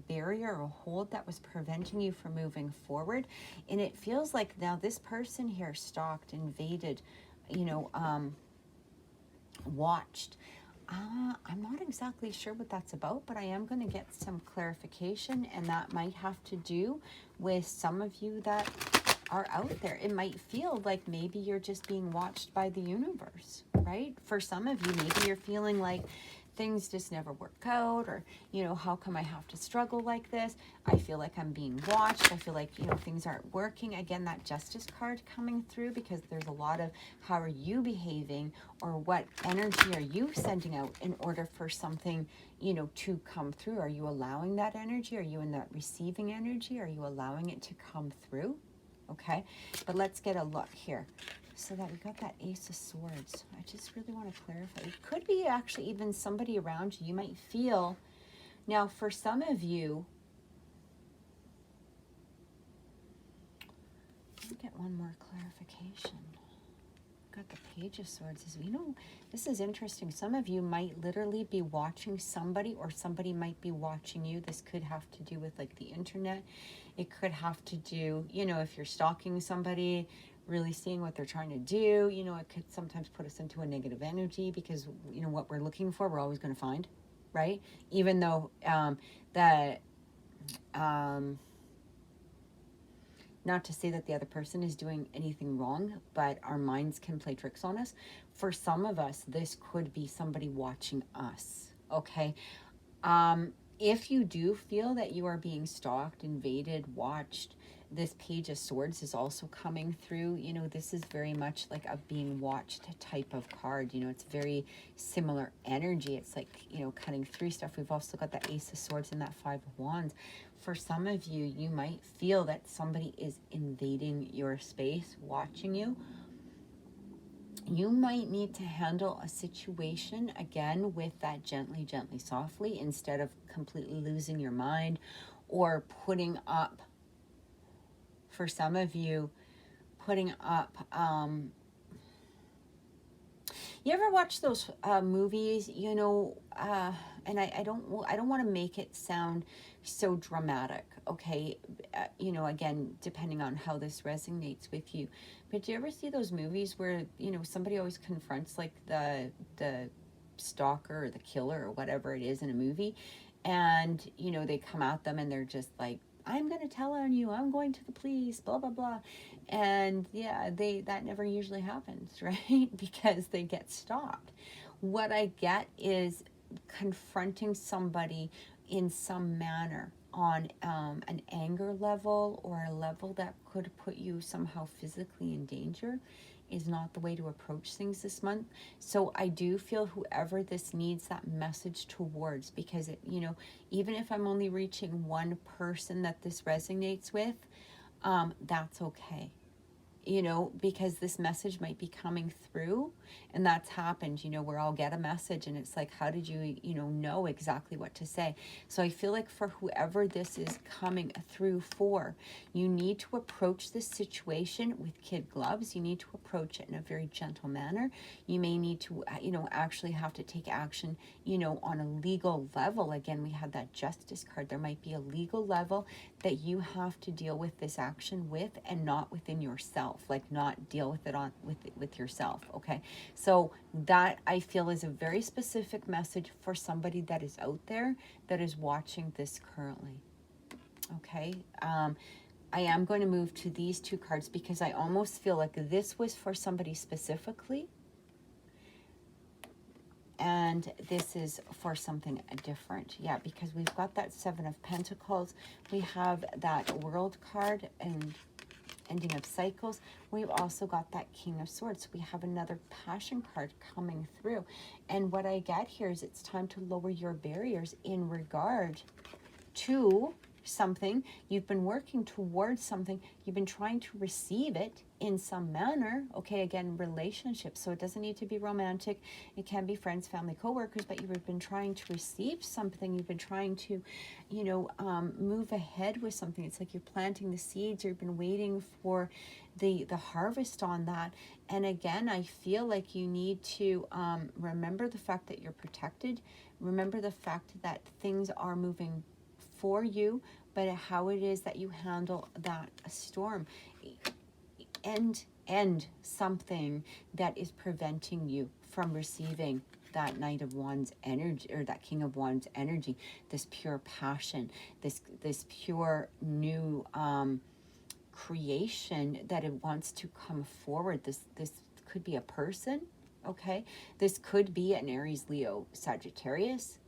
barrier or hold that was preventing you from moving forward. And it feels like now this person here stalked, invaded, you know, watched. I'm not exactly sure what that's about, but I am going to get some clarification, and that might have to do with some of you that are out there. It might feel like maybe you're just being watched by the universe, right? For some of you, maybe you're feeling like things just never work out, or, you know, how come I have to struggle like this? I feel like I'm being watched. I feel like, you know, things aren't working. Again, that justice card coming through, because there's a lot of how are you behaving, or what energy are you sending out in order for something, you know, to come through? Are you allowing that energy? Are you in that receiving energy? Are you allowing it to come through? Okay, but let's get a look here. So that we got that Ace of Swords. I just really want to clarify. It could be actually even somebody around you. You might feel, now for some of you, let me get one more clarification. Got the Page of Swords. You know, this is interesting. Some of you might literally be watching somebody, or somebody might be watching you. This could have to do with like the internet. It could have to do, you know, if you're stalking somebody, really seeing what they're trying to do. You know, it could sometimes put us into a negative energy, because, you know, what we're looking for, we're always going to find, right? Even though Not to say that the other person is doing anything wrong, but our minds can play tricks on us. For some of us, this could be somebody watching us, okay? If you do feel that you are being stalked, invaded, watched, this Page of Swords is also coming through. You know, this is very much like a being watched type of card. You know, it's very similar energy. It's like, you know, cutting through stuff. We've also got the Ace of Swords and that Five of Wands. For some of you, you might feel that somebody is invading your space, watching you. You might need to handle a situation, again, with that gently, gently, softly, instead of completely losing your mind or putting up, for some of you, putting up, you ever watch those movies, you know, and I don't want to make it sound so dramatic, okay? You know, again, depending on how this resonates with you. But do you ever see those movies where, you know, somebody always confronts like the stalker or the killer or whatever it is in a movie, and, you know, they come at them and they're just like, I'm going to tell on you, I'm going to the police, blah, blah, blah. And yeah, that never usually happens, right? Because they get stopped. What I get is confronting somebody in some manner on an anger level or a level that could put you somehow physically in danger is not the way to approach things this month. So I do feel whoever this needs that message towards, because it, you know, even if I'm only reaching one person that this resonates with, that's okay. You know, because this message might be coming through, and that's happened, you know, where I'll get a message and it's like, how did you, you know exactly what to say? So I feel like for whoever this is coming through for, you need to approach this situation with kid gloves. You need to approach it in a very gentle manner. You may need to, you know, actually have to take action, you know, on a legal level. Again, we had that Justice card. There might be a legal level that you have to deal with this action with, and not within yourself. Like, not deal with it on with yourself, okay? So that, I feel, is a very specific message for somebody that is out there that is watching this currently, okay? I am going to move to these two cards because I almost feel like this was for somebody specifically, and this is for something different. Yeah, because we've got that Seven of Pentacles, we have that World card and ending of cycles. We've also got that King of Swords. We have another Passion card coming through. And what I get here is it's time to lower your barriers in regard to something. You've been working towards something. You've been trying to receive it in some manner. Okay, again, relationships. So it doesn't need to be romantic. It can be friends, family, co-workers, but you've been trying to receive something. You've been trying to, you know, move ahead with something. It's like you're planting the seeds. You've been waiting for the harvest on that. And again, I feel like you need to remember the fact that you're protected. Remember the fact that things are moving for you, but how it is that you handle that storm. End something that is preventing you from receiving that Knight of Wands energy, or that King of Wands energy, this pure passion, this pure new creation that it wants to come forward. This could be a person, okay? This could be an Aries, Leo, Sagittarius,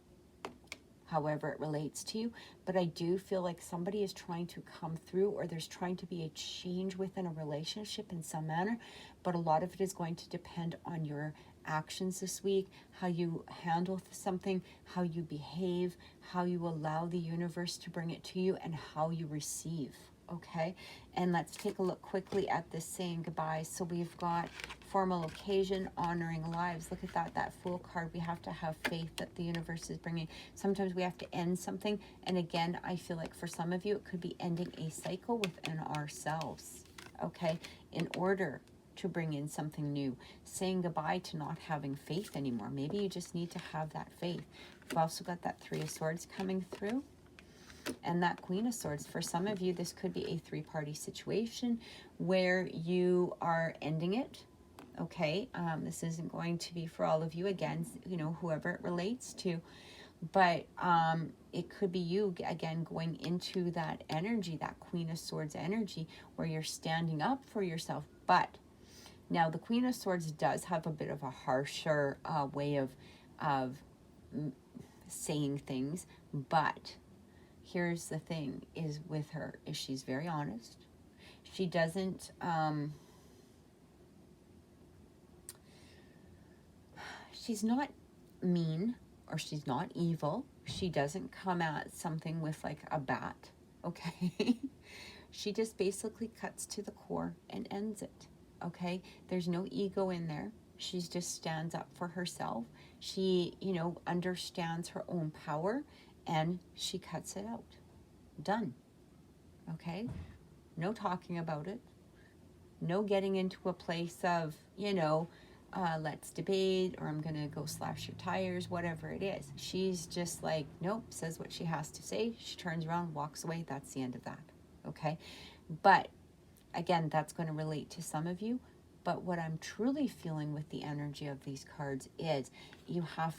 however it relates to you. But I do feel like somebody is trying to come through, or there's trying to be a change within a relationship in some manner. But a lot of it is going to depend on your actions this week, how you handle something, how you behave, how you allow the universe to bring it to you, and how you receive. Okay, and let's take a look quickly at this saying goodbye. So we've got formal occasion, honoring lives. Look at that Fool card. We have to have faith that the universe is bringing. Sometimes we have to end something. And again, I feel like for some of you, it could be ending a cycle within ourselves, okay, in order to bring in something new. Saying goodbye to not having faith anymore. Maybe you just need to have that faith. We've also got that Three of Swords coming through. And that Queen of Swords. For some of you, this could be a three-party situation where you are ending it, okay? This isn't going to be for all of you. Again, you know, whoever it relates to. But it could be you, again, going into that energy, that Queen of Swords energy, where you're standing up for yourself. But now the Queen of Swords does have a bit of a harsher way of saying things. But here's the thing is with her, is she's very honest. She doesn't... she's not mean, or she's not evil. She doesn't come at something with like a bat, okay? She just basically cuts to the core and ends it, okay? There's no ego in there. She just stands up for herself. She, you know, understands her own power, and she cuts it out. Done, okay? No talking about it. No getting into a place of, you know, let's debate, or I'm going to go slash your tires, whatever it is. She's just like, nope, says what she has to say. She turns around, walks away. That's the end of that. Okay. But again, that's going to relate to some of you. But what I'm truly feeling with the energy of these cards is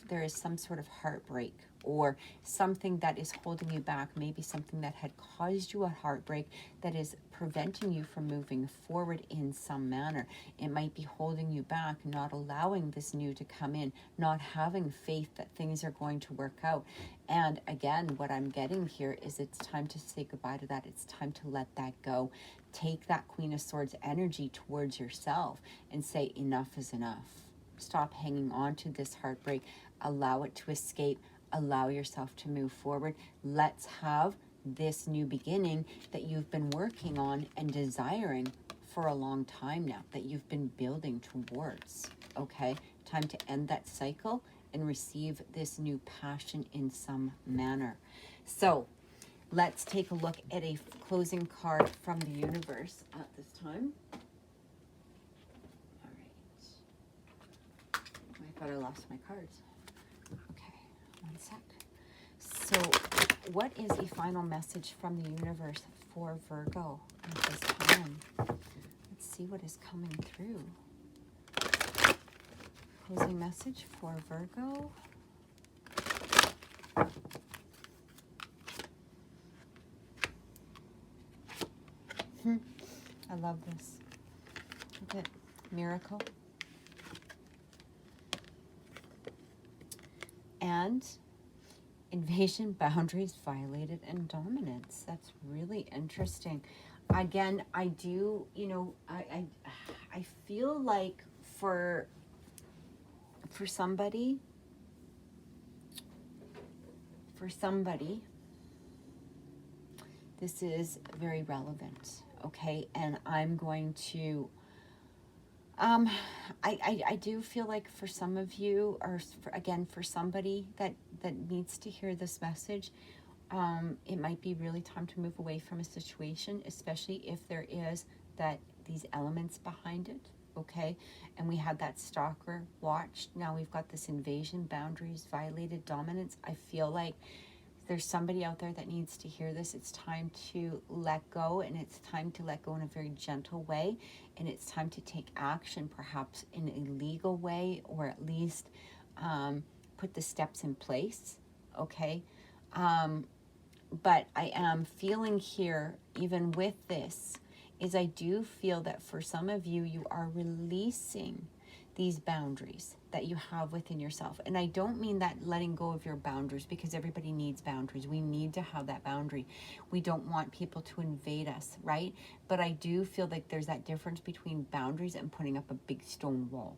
there is some sort of heartbreak, or something that is holding you back, maybe something that had caused you a heartbreak that is preventing you from moving forward in some manner. It might be holding you back, not allowing this new to come in, not having faith that things are going to work out. And again, what I'm getting here is it's time to say goodbye to that. It's time to let that go. Take that Queen of Swords energy towards yourself and say, enough is enough. Stop hanging on to this heartbreak. Allow it to escape. Allow yourself to move forward. Let's have this new beginning that you've been working on and desiring for a long time now, that you've been building towards. Okay? Time to end that cycle and receive this new passion in some manner. So let's take a look at a closing card from the universe at this time. All right. I thought I lost my cards. Okay, one sec. So what is the final message from the universe for Virgo at this time? Let's see what is coming through. Closing message for Virgo. I love this. Look at miracle. And invasion, boundaries violated, and dominance. That's really interesting. Again, I do, you know, I feel like for somebody, this is very relevant, okay? And I'm going to, I do feel like for some of you, or for somebody that needs to hear this message, it might be really time to move away from a situation, especially if there is these elements behind it, okay? And we had that stalker watch. Now we've got this invasion, boundaries violated, dominance. I feel like there's somebody out there that needs to hear this. It's time to let go, and it's time to let go in a very gentle way, and it's time to take action, perhaps in a legal way, or at least put the steps in place, okay? But I am feeling here, even with this, is I do feel that for some of you, you are releasing these boundaries that you have within yourself. And I don't mean that letting go of your boundaries, because everybody needs boundaries. We need to have that boundary. We don't want people to invade us, right? But I do feel like there's that difference between boundaries and putting up a big stone wall,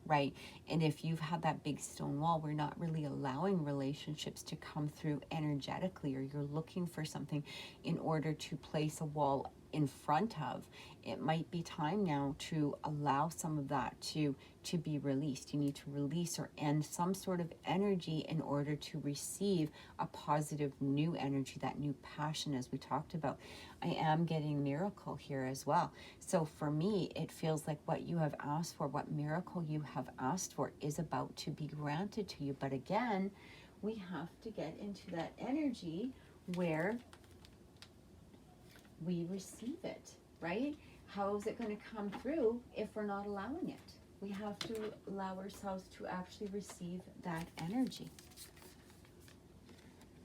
right? And if you've had that big stone wall, we're not really allowing relationships to come through energetically, or you're looking for something in order to place a wall in front of, it might be time now to allow some of that to be released. You need to release or end some sort of energy in order to receive a positive new energy, that new passion, as we talked about. I am getting miracle here as well. So for me, it feels like what you have asked for, what miracle you have asked for, is about to be granted to you. But again, we have to get into that energy where we receive it, right? How is it going to come through if we're not allowing it? We have to allow ourselves to actually receive that energy.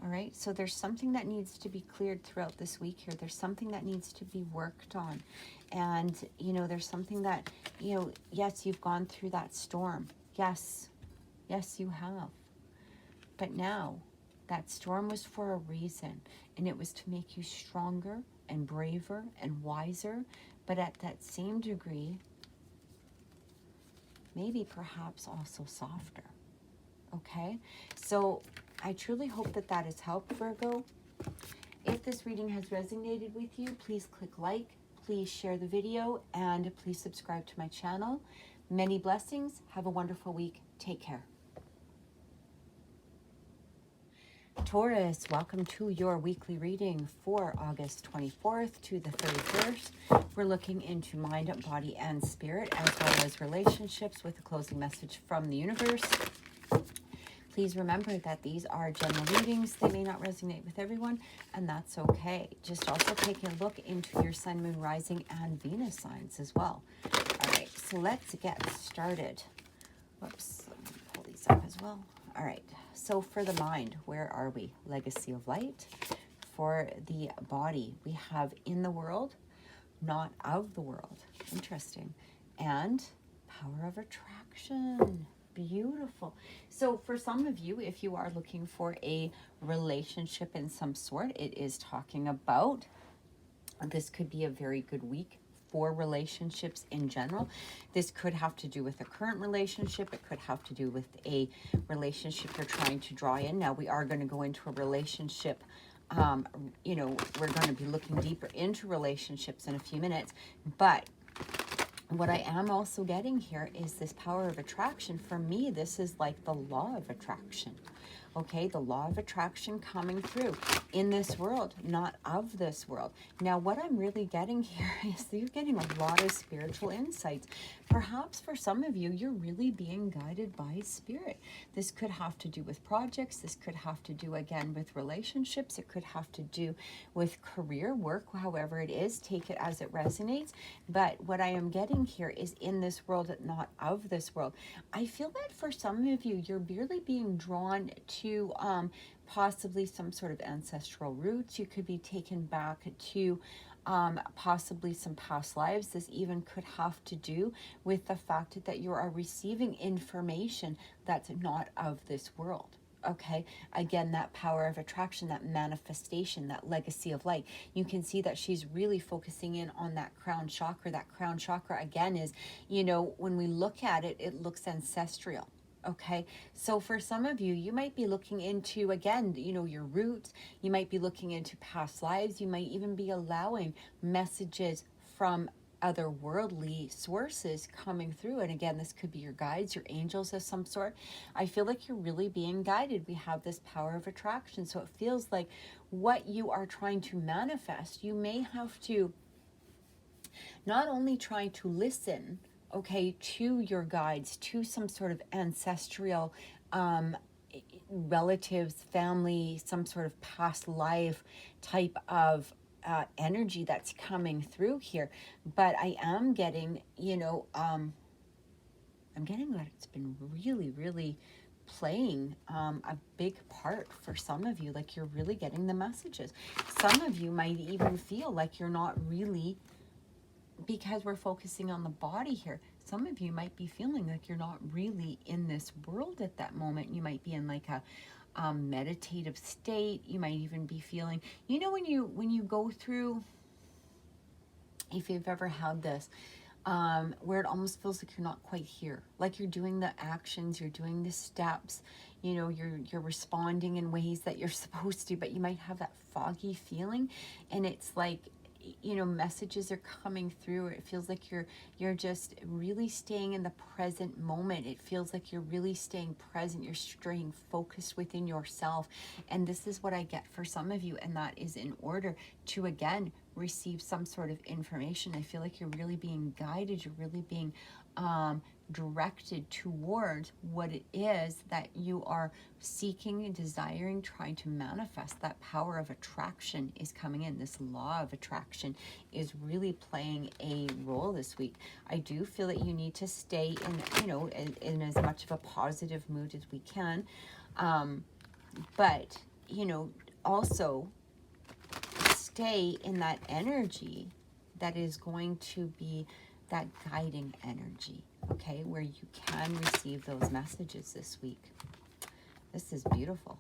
All right, so there's something that needs to be cleared throughout this week here. There's something that needs to be worked on. And, you know, there's something that, you know, yes, you've gone through that storm. Yes, yes, you have. But now, that storm was for a reason. And it was to make you stronger and braver and wiser. But at that same degree, maybe perhaps also softer. Okay, so I truly hope that that has helped, Virgo. If this reading has resonated with you, please click like, please share the video, and please subscribe to my channel. Many blessings. Have a wonderful week. Take care. Taurus, welcome to your weekly reading for August 24th to the 31st. We're looking into mind, body, and spirit, as well as relationships, with a closing message from the universe. Please remember that these are general readings. They may not resonate with everyone, and that's okay. Just also take a look into your sun, moon, rising, and Venus signs as well. All right, so let's get started. Whoops, let me pull these up as well. All right, so for the mind, where are we? Legacy of light. For the body, we have in the world, not of the world. Interesting. And power of attraction. Beautiful. So for some of you, if you are looking for a relationship in some sort, it is talking about, this could be a very good week for relationships in general. This could have to do with a current relationship. It could have to do with a relationship you're trying to draw in. Now we are going to go into a relationship. You know, we're going to be looking deeper into relationships in a few minutes, but what I am also getting here is this power of attraction. For me, this is like the law of attraction. Okay, the law of attraction coming through in this world, not of this world. Now, what I'm really getting here is you're getting a lot of spiritual insights. Perhaps for some of you, you're really being guided by spirit. This could have to do with projects. This could have to do, again, with relationships. It could have to do with career work, however it is. Take it as it resonates. But what I am getting here is in this world, not of this world. I feel that for some of you, you're really being drawn to possibly some sort of ancestral roots. You could be taken back to possibly some past lives. This even could have to do with the fact that you are receiving information that's not of this world. Okay, again, that power of attraction, that manifestation, that legacy of light. You can see that she's really focusing in on that crown chakra. That crown chakra, again, is, you know, when we look at it, it looks ancestral. Okay, so for some of you, you might be looking into, again, you know, your roots. You might be looking into past lives. You might even be allowing messages from otherworldly sources coming through. And again, this could be your guides, your angels of some sort. I feel like you're really being guided. We have this power of attraction. So it feels like what you are trying to manifest, you may have to not only try to listen, okay, to your guides, to some sort of ancestral relatives, family, some sort of past life type of energy that's coming through here. But I am getting, you know, I'm getting that it's been really, really playing a big part for some of you. Like you're really getting the messages. Some of you might even feel like you're not really, because we're focusing on the body here, some of you might be feeling like you're not really in this world at that moment. You might be in like a meditative state. You might even be feeling, you know, when you go through, if you've ever had this, where it almost feels like you're not quite here, like you're doing the actions, you're doing the steps, you know, you're responding in ways that you're supposed to, but you might have that foggy feeling, and it's like, you know, messages are coming through. It feels like you're just really staying in the present moment. It feels like you're really staying present. You're staying focused within yourself. And this is what I get for some of you. And that is in order to, again, receive some sort of information. I feel like you're really being guided. You're really being directed towards what it is that you are seeking and desiring, trying to manifest. That power of attraction is coming in. This law of attraction is really playing a role this week. I do feel that you need to stay in, you know, in as much of a positive mood as we can. But you know, also stay in that energy that is going to be that guiding energy, okay, where you can receive those messages this week. This is beautiful.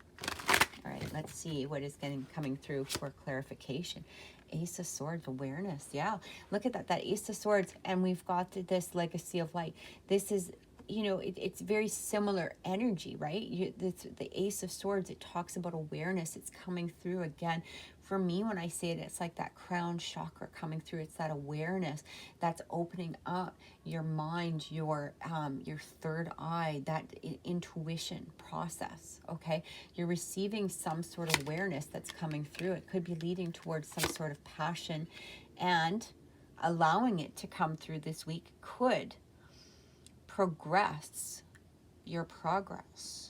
All right, let's see what is coming through for clarification. Ace of Swords, awareness. Yeah, look at that Ace of Swords, and we've got this legacy of light. This is, you know, it's very similar energy, right? The Ace of Swords, it talks about awareness. It's coming through again. For me, when I say it, it's like that crown chakra coming through. It's that awareness that's opening up your mind, your third eye, that intuition process, okay? You're receiving some sort of awareness that's coming through. It could be leading towards some sort of passion, and allowing it to come through this week could progress your progress.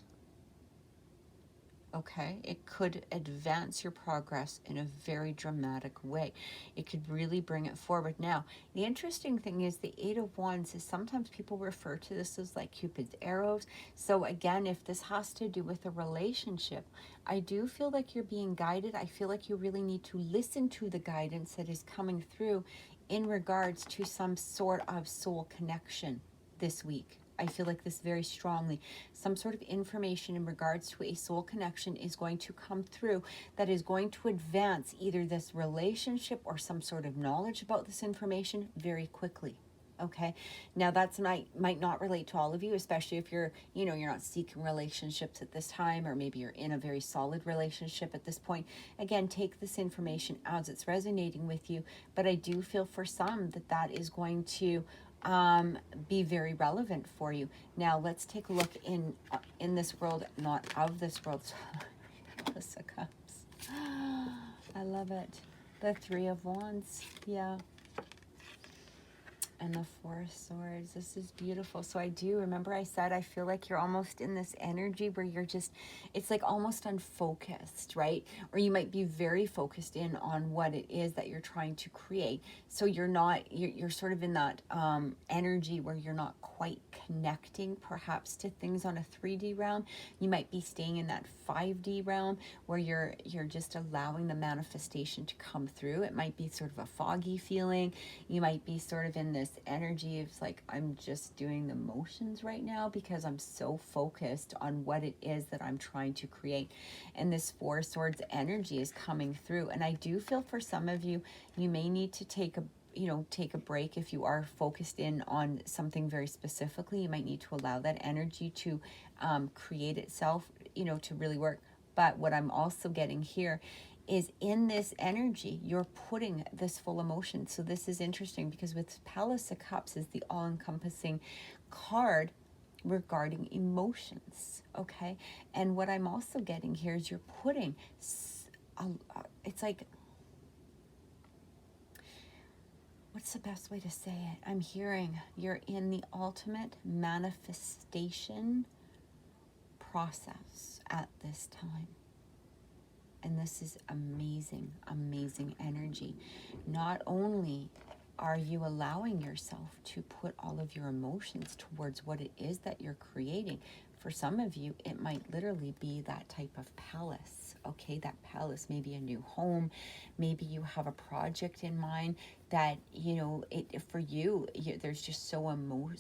Okay, it could advance your progress in a very dramatic way. It could really bring it forward. Now, the interesting thing is the Eight of Wands is sometimes people refer to this as like Cupid's arrows. So again, if this has to do with a relationship, I do feel like you're being guided. I feel like you really need to listen to the guidance that is coming through in regards to some sort of soul connection this week. I feel like this very strongly. Some sort of information in regards to a soul connection is going to come through that is going to advance either this relationship or some sort of knowledge about this information very quickly. Okay, now that's might not relate to all of you, especially if you're, you know, you're not seeking relationships at this time, or maybe you're in a very solid relationship at this point. Again, take this information as it's resonating with you, but I do feel for some that is going to be very relevant for you. Now let's take a look in this world, not of this world. Palace of Cups. I love it. The Three of Wands. Yeah. And the Four of Swords. This is beautiful. So I do remember I said I feel like you're almost in this energy where you're just, it's like almost unfocused, right? Or you might be very focused in on what it is that you're trying to create. So you're not, you're sort of in that energy where you're not quite connecting perhaps to things on a 3D realm. You might be staying in that 5D realm where you're just allowing the manifestation to come through. It might be sort of a foggy feeling. You might be sort of in this energy of like, I'm just doing the motions right now because I'm so focused on what it is that I'm trying to create. And this Four of Swords energy is coming through. And I do feel for some of you, you may need to take a break. If you are focused in on something very specifically, you might need to allow that energy to create itself, to really work. But what I'm also getting here is in this energy, you're putting this full emotion. So this is interesting because with Palace of Cups is the all-encompassing card regarding emotions, okay? And what I'm also getting here is you're putting, it's like, what's the best way to say it? I'm hearing you're in the ultimate manifestation process at this time. And this is amazing, amazing energy. Not only are you allowing yourself to put all of your emotions towards what it is that you're creating. For some of you, it might literally be that type of palace, okay? That palace, maybe a new home, maybe you have a project in mind that, for you, there's just so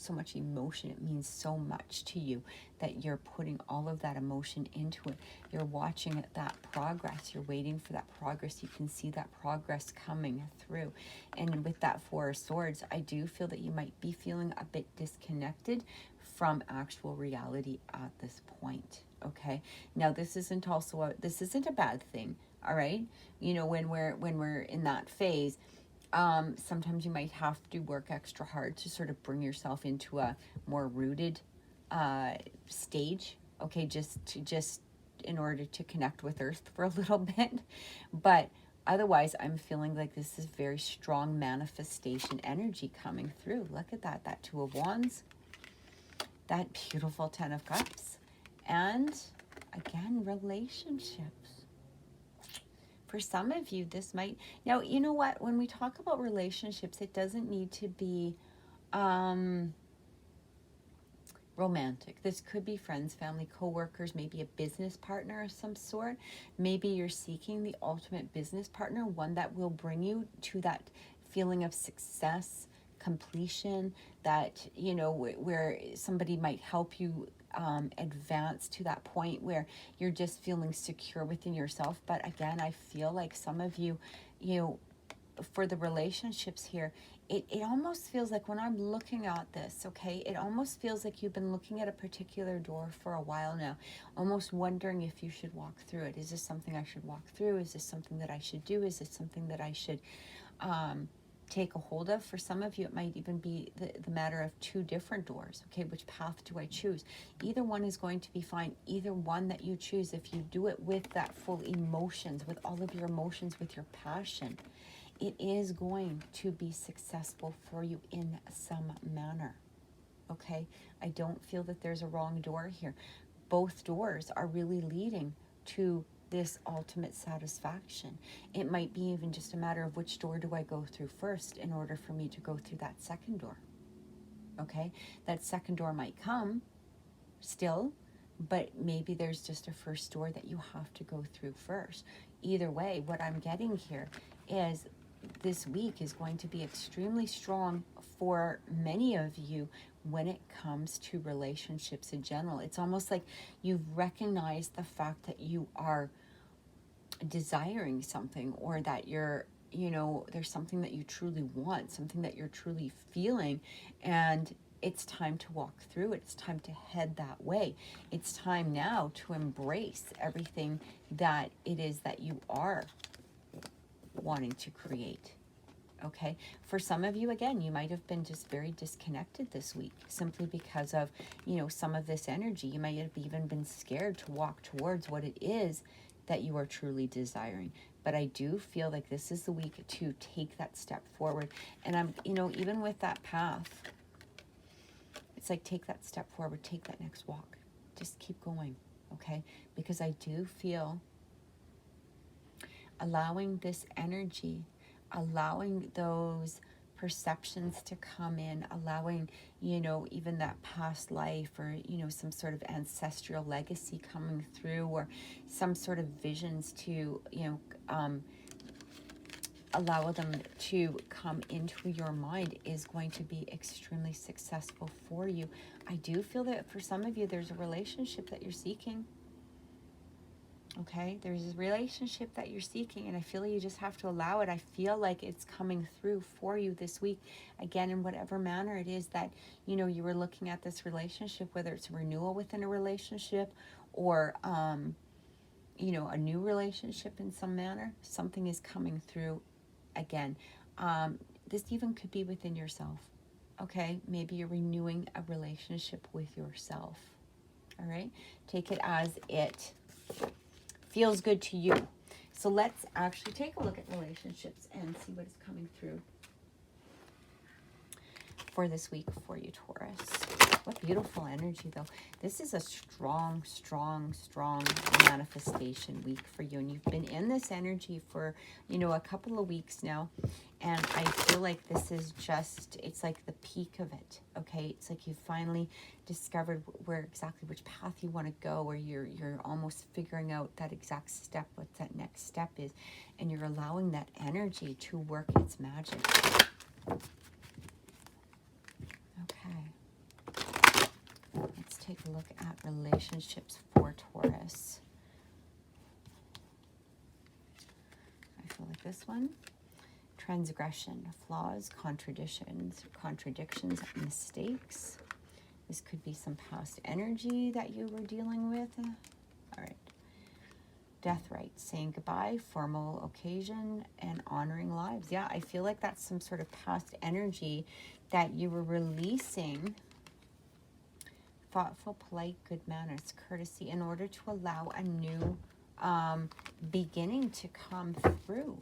much emotion. It means so much to you that you're putting all of that emotion into it. You're watching that progress. You're waiting for that progress. You can see that progress coming through. And with that Four of Swords, I do feel that you might be feeling a bit disconnected from actual reality at this point, okay? Now, this isn't a bad thing, all right? When we're in that phase, sometimes you might have to work extra hard to sort of bring yourself into a more rooted stage, okay? Just in order to connect with Earth for a little bit. But otherwise, I'm feeling like this is very strong manifestation energy coming through. Look at that Two of Wands, that beautiful Ten of Cups, and again, relationships. For some of you, this might, now, you know what, when we talk about relationships, it doesn't need to be romantic. This could be friends, family, co-workers, maybe a business partner of some sort. Maybe you're seeking the ultimate business partner, one that will bring you to that feeling of success, completion, that, you know, where somebody might help you advance to that point where you're just feeling secure within yourself. But again, I feel like some of you, you know, for the relationships here, it almost feels like when I'm looking at this, okay, it almost feels like you've been looking at a particular door for a while now, almost wondering if you should walk through it. Is this something I should walk through? Is this something that I should do? Is this something that I should take a hold of? For some of you, it might even be the matter of two different doors. Okay, which path do I choose? Either one is going to be fine. Either one that you choose, if you do it with that full emotions, with all of your emotions, with your passion, it is going to be successful for you in some manner. Okay, I don't feel that there's a wrong door here. Both doors are really leading to this ultimate satisfaction. It might be even just a matter of which door do I go through first in order for me to go through that second door. Okay, that second door might come still, but maybe there's just a first door that you have to go through first. Either way, what I'm getting here is this week is going to be extremely strong for many of you when it comes to relationships in general. It's almost like you've recognized the fact that you are desiring something, or that you're, you know, there's something that you truly want, something that you're truly feeling, and it's time to walk through it. It's time to head that way. It's time now to embrace everything that it is that you are wanting to create. Okay, for some of you, again, you might have been just very disconnected this week simply because of, you know, some of this energy. You might have even been scared to walk towards what it is that you are truly desiring. But I do feel like this is the week to take that step forward. And I'm, you know, even with that path, it's like, take that step forward, take that next walk, just keep going. Okay, because I do feel allowing this energy, allowing those perceptions to come in, allowing, you know, even that past life, or, you know, some sort of ancestral legacy coming through, or some sort of visions to, you know, allow them to come into your mind is going to be extremely successful for you. I do feel that for some of you, there's a relationship that you're seeking. Okay, there's a relationship that you're seeking, and I feel you just have to allow it. I feel like it's coming through for you this week, again, in whatever manner it is that, you know, you were looking at this relationship, whether it's a renewal within a relationship, or, you know, a new relationship in some manner. Something is coming through again. This even could be within yourself. Okay, maybe you're renewing a relationship with yourself. All right, take it as it feels good to you. So let's actually take a look at relationships and see what is coming through for this week for you, Taurus. What beautiful energy, though. This is a strong, strong, strong manifestation week for you. And you've been in this energy for, you know, a couple of weeks now. And I feel like this is just, it's like the peak of it, okay? It's like you finally discovered where exactly which path you want to go, or you're almost figuring out that exact step, what that next step is. And you're allowing that energy to work its magic. Okay, let's take a look at relationships for Taurus. I feel like this one, transgression, flaws, contradictions, mistakes. This could be some past energy that you were dealing with. All right. Death rites, saying goodbye, formal occasion, and honoring lives. Yeah, I feel like that's some sort of past energy that you were releasing. Thoughtful, polite, good manners, courtesy, in order to allow a new beginning to come through.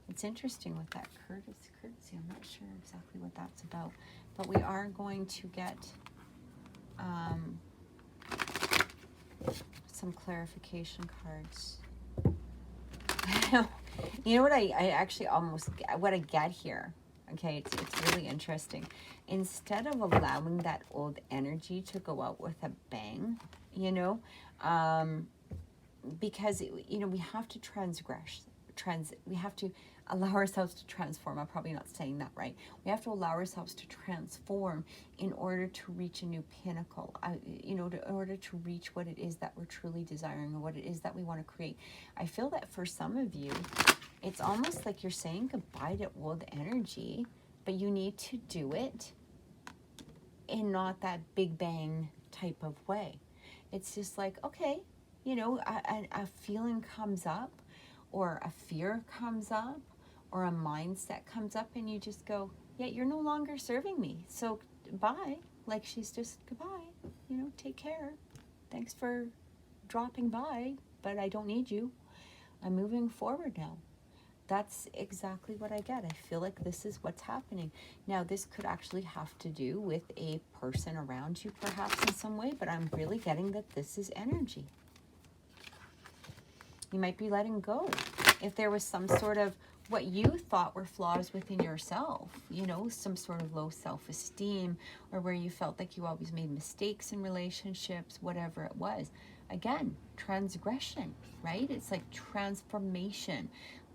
It's interesting with that courtesy. I'm not sure exactly what that's about, but we are going to get some clarification cards. You know what I actually almost, what I get here Okay, it's really interesting. Instead of allowing that old energy to go out with a bang, you know, because, you know, we have to we have to allow ourselves to transform. I'm probably not saying that right. We have to allow ourselves to transform in order to reach a new pinnacle, you know, in order to reach what it is that we're truly desiring or what it is that we want to create. I feel that for some of you, it's almost like you're saying goodbye to old energy, but you need to do it in not that big bang type of way. It's just like, okay, you know, a feeling comes up, or a fear comes up, or a mindset comes up, and you just go, yeah, you're no longer serving me, so bye. Like, she's just, goodbye, you know, take care. Thanks for dropping by, but I don't need you. I'm moving forward now. That's exactly what I get. I feel like this is what's happening. Now, this could actually have to do with a person around you, perhaps in some way, but I'm really getting that this is energy. You might be letting go. If there was some sort of what you thought were flaws within yourself, you know, some sort of low self-esteem, or where you felt like you always made mistakes in relationships, whatever it was. Again, transgression, right? It's like transformation.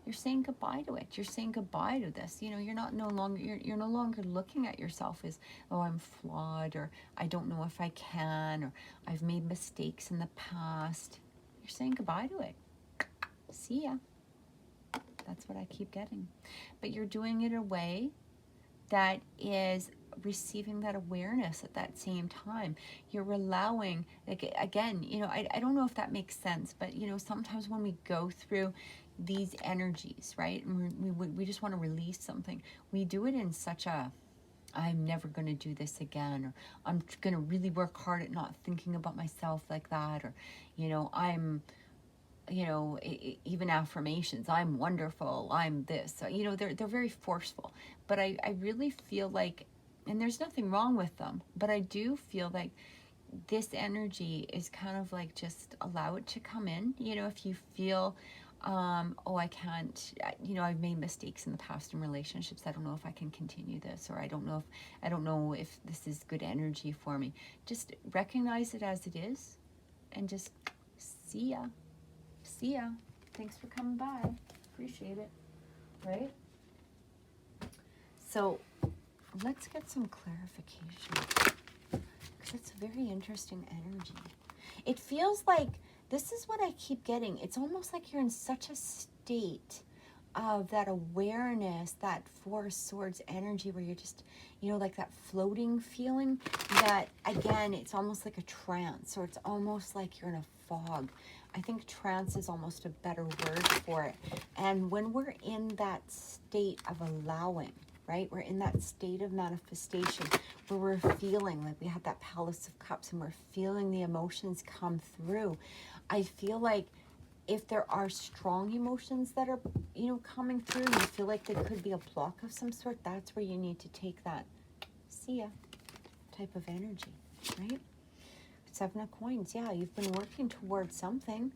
You're saying goodbye to it. You're saying goodbye to this. You know, you're no longer looking at yourself as, oh, I'm flawed, or I don't know if I can, or I've made mistakes in the past. You're saying goodbye to it. See ya. That's what I keep getting. But you're doing it in a way that is receiving that awareness at that same time. You're allowing, like, again, you know, I don't know if that makes sense, but, you know, sometimes when we go through these energies, right, and we just want to release something, we do it in such a, I'm never going to do this again, or I'm going to really work hard at not thinking about myself like that, or, you know, I'm, you know, even affirmations, I'm wonderful, I'm this, you know, they're very forceful. But I really feel like, and there's nothing wrong with them, but I do feel like this energy is kind of like, just allow it to come in. You know, if you feel, oh, I can't, you know, I've made mistakes in the past in relationships, I don't know if I can continue this, or I don't know if this is good energy for me. Just recognize it as it is, and just see ya. See ya. Thanks for coming by. Appreciate it. Right? So let's get some clarification, because it's a very interesting energy. It feels like, this is what I keep getting. It's almost like you're in such a state of that awareness, that Four of Swords energy, where you're just, you know, like that floating feeling, that, again, it's almost like a trance, or it's almost like you're in a fog. I think trance is almost a better word for it. And when we're in that state of allowing, right, we're in that state of manifestation, where we're feeling like we have that Palace of Cups, and we're feeling the emotions come through. I feel like if there are strong emotions that are, you know, coming through, you feel like there could be a block of some sort, that's where you need to take that see ya type of energy, right? Seven of Coins, yeah, you've been working towards something,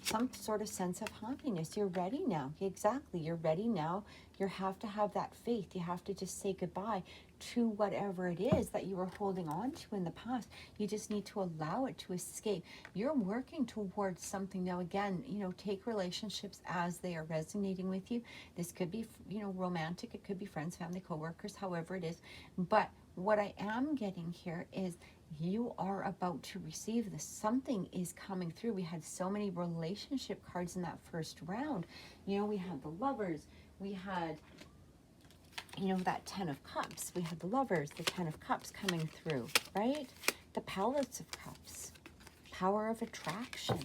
some sort of sense of happiness. You're ready now. Exactly, you're ready now. You have to have that faith. You have to just say goodbye to whatever it is that you were holding on to in the past. You just need to allow it to escape. You're working towards something now. Again, you know, take relationships as they are resonating with you. This could be, you know, romantic. It could be friends, family, co-workers, however it is. But what I am getting here is, you are about to receive this. Something is coming through. We had so many relationship cards in that first round. You know, we had the Lovers. We had, you know, that Ten of Cups. We had the Lovers, the Ten of Cups coming through, right? The Palace of Cups. Power of attraction.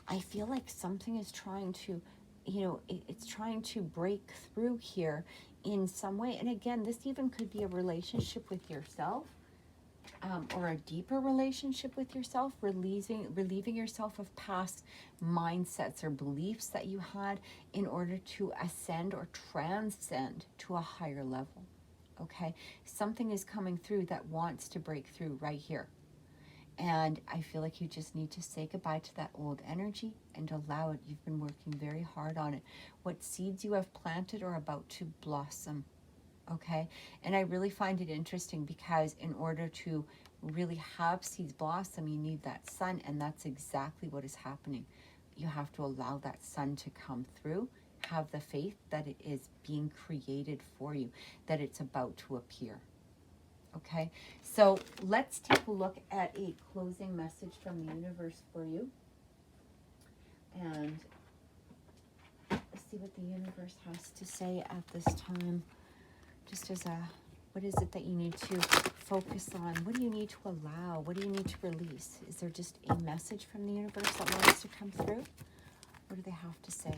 I feel like something is trying to, you know, it's trying to break through here in some way. And again, this even could be a relationship with yourself. Or a deeper relationship with yourself, relieving yourself of past mindsets or beliefs that you had in order to ascend or transcend to a higher level. Okay, something is coming through that wants to break through right here. And I feel like you just need to say goodbye to that old energy and allow it. You've been working very hard on it. What seeds you have planted are about to blossom. okay? And I really find it interesting because in order to really have seeds blossom, you need that sun, and that's exactly what is happening. You have to allow that sun to come through, have the faith that it is being created for you, that it's about to appear. Okay, so let's take a look at a closing message from the universe for you. And let's see what the universe has to say at this time. Just as a, what is it that you need to focus on? What do you need to allow? What do you need to release? Is there just a message from the universe that wants to come through? What do they have to say?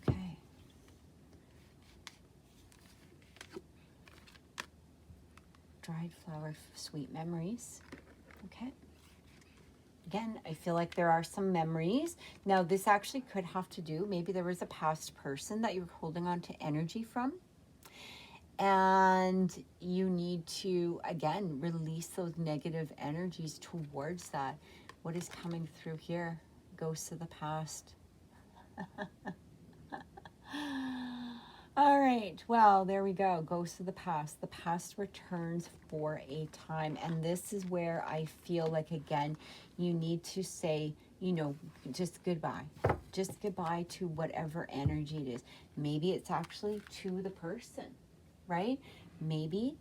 Okay. Dried flower, sweet memories. Okay. Again, I feel like there are some memories. Now, this actually could have to do, maybe there was a past person that you're holding on to energy from. And you need to, again, release those negative energies towards that. What is coming through here? Ghosts of the past. All right, well, there we go. Ghosts of the past. The past returns for a time. And this is where I feel like, again, you need to say, you know, just goodbye. Just goodbye to whatever energy it is. Maybe it's actually to the person, right? Maybe,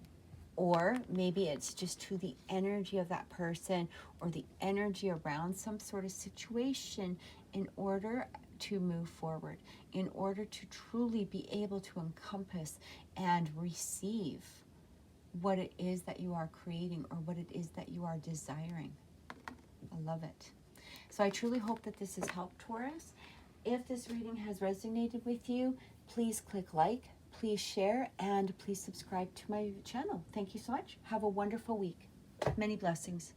or maybe it's just to the energy of that person or the energy around some sort of situation in order to move forward, in order to truly be able to encompass and receive what it is that you are creating or what it is that you are desiring. I love it. So I truly hope that this has helped, Taurus. If this reading has resonated with you, please click like, please share, and please subscribe to my channel. Thank you so much. Have a wonderful week. Many blessings.